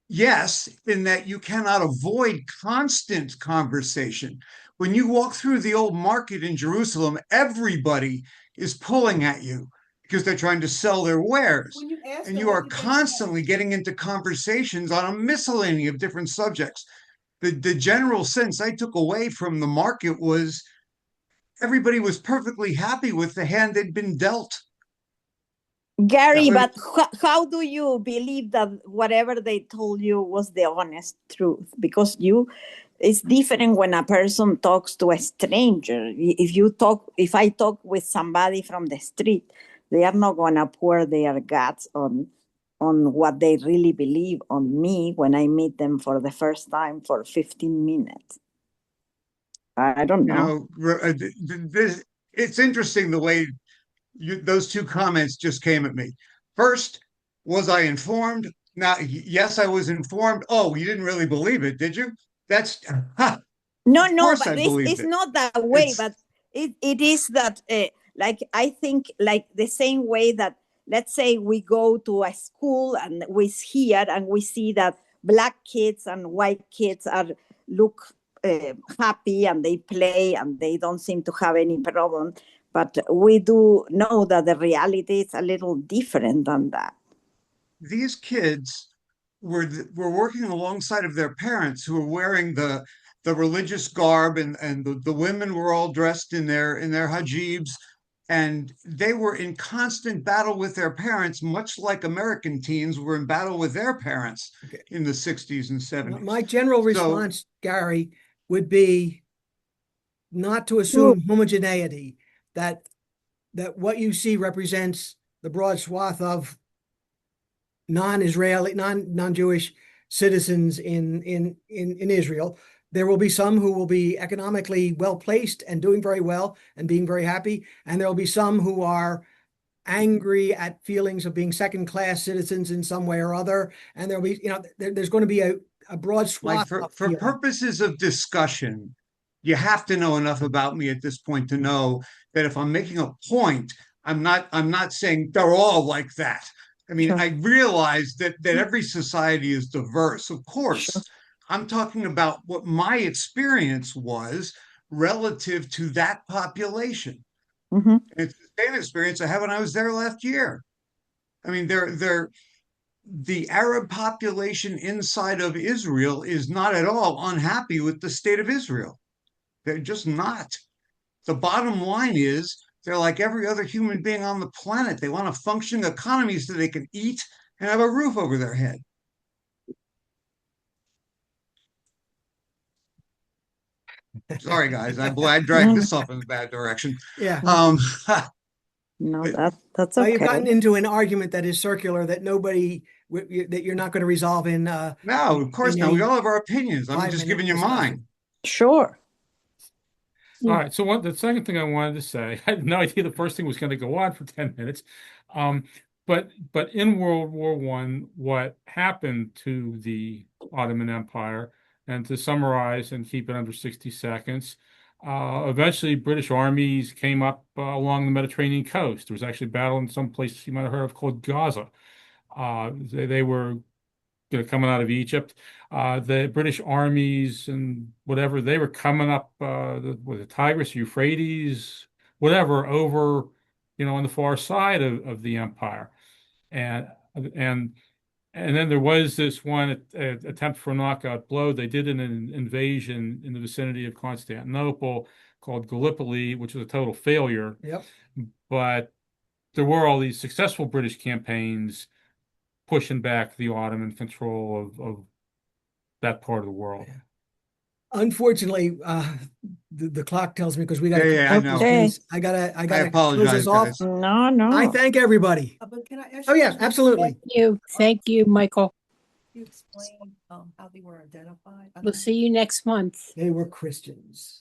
yes, in that you cannot avoid constant conversation. When you walk through the old market in Jerusalem, everybody is pulling at you because they're trying to sell their wares. When you ask And them, you what are did they say? constantly getting into conversations on a miscellany of different subjects. The general sense I took away from the market was everybody was perfectly happy with the hand they'd been dealt. Gary, was- but how do you believe that whatever they told you was the honest truth? Because it's different when a person talks to a stranger. If I talk with somebody from the street, they are not gonna pour their guts on what they really believe on me when I meet them for the first time for 15 minutes. I don't know. It's interesting the way those two comments just came at me. First, was I informed? Now, yes, I was informed. Oh, you didn't really believe it, did you? That's No, of no, course but I believed it's it. not that way. It's- But it is that, like, I think, like the same way that, let's say we go to a school and we hear and we see that black kids and white kids look happy and they play and they don't seem to have any problem. But we do know that the reality is a little different than that. These kids were working alongside of their parents who were wearing the religious garb, and the women were all dressed in their hijabs, and they were in constant battle with their parents, much like American teens were in battle with their parents in the 60s and 70s. My general So response, Gary, would be not to assume homogeneity, that what you see represents the broad swath of non-Israeli, non-Jewish citizens in Israel. There will be some who will be economically well placed and doing very well and being very happy, and there will be some who are angry at feelings of being second-class citizens in some way or other. And there'll be, there's going to be a broad like swath of for feeling. purposes of discussion, you have to know enough about me at this point to know that if I'm making a point, I'm not saying they're all like that. I mean, Sure. I realize that every society is diverse. Of course, Sure. I'm talking about what my experience was relative to that population. Mm-hmm. And it's the same experience I had when I was there last year. I mean, the Arab population inside of Israel is not at all unhappy with the state of Israel. They're just not. The bottom line is they're like every other human being on the planet. They want a functioning economy so they can eat and have a roof over their head. Sorry, guys, I dragged this off in a bad direction. Yeah. No, that's Well, okay. you've gotten into an argument that is circular that that you're not going to resolve in. No, of course not. We all have our opinions. I'm just giving you mine. Sure. All right. So the second thing I wanted to say, I had no idea the first thing was going to go on for 10 minutes. But in World War I, what happened to the Ottoman Empire, and to summarize and keep it under 60 seconds, eventually British armies came up along the Mediterranean coast. There was actually a battle in some place you might have heard of called Gaza. They were coming out of Egypt. The British armies and whatever, they were coming up with the Tigris, Euphrates, whatever, over, on the far side of the empire. And then there was this one attempt for a knockout blow. They did an invasion in the vicinity of Constantinople called Gallipoli, which was a total failure. Yep. But there were all these successful British campaigns pushing back the Ottoman control of that part of the world. Yeah. Unfortunately, the clock tells me, because we got Yeah, I know. I gotta I close apologize, this off. guys. No. I thank everybody. But can I ask Oh you? yeah, absolutely. Thank you, Michael. You explained how they were identified. We'll see you next month. They were Christians.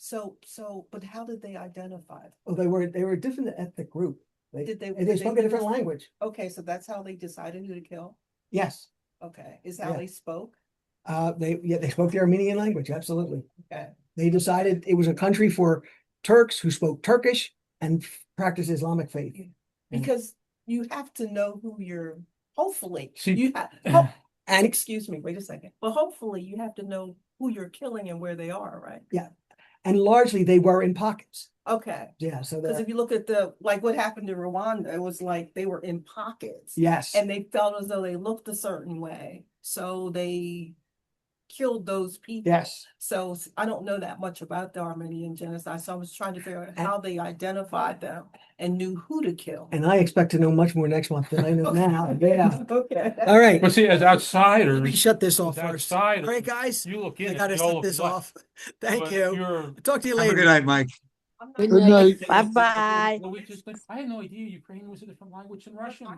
But how did they identify? Well, they were a different ethnic group. They Did they- and did they they spoke a different use- language. Okay, so that's how they decided who to kill? Yes. Okay, is how Yeah. they spoke? They spoke the Armenian language, absolutely. Okay, They decided it was a country for Turks who spoke Turkish and practiced Islamic faith. because you have to know who you're, hopefully, See- you have, And excuse me, wait a second, but hopefully you have to know who you're killing and where they are, right? and largely they were in pockets. Okay, Yeah, so because that, if you look at like what happened in Rwanda, it was like they were in pockets. yes. And they felt as though they looked a certain way, so they killed those people. Yes. So I don't know that much about the Armenian genocide, so I was trying to figure out And- how they identified them and knew who to kill. And I expect to know much more next month than I know now. Yeah. Okay. All right. But see, as Let me outsiders, shut this off as first. outsiders, All right, guys. you look I in. gotta it, they all shut look this alike. off. Thank But you. you're- Talk to you Have a later. good night, Mike. Good night. Bye bye. Well, we just, I had no idea Ukrainian was a different language than Russian.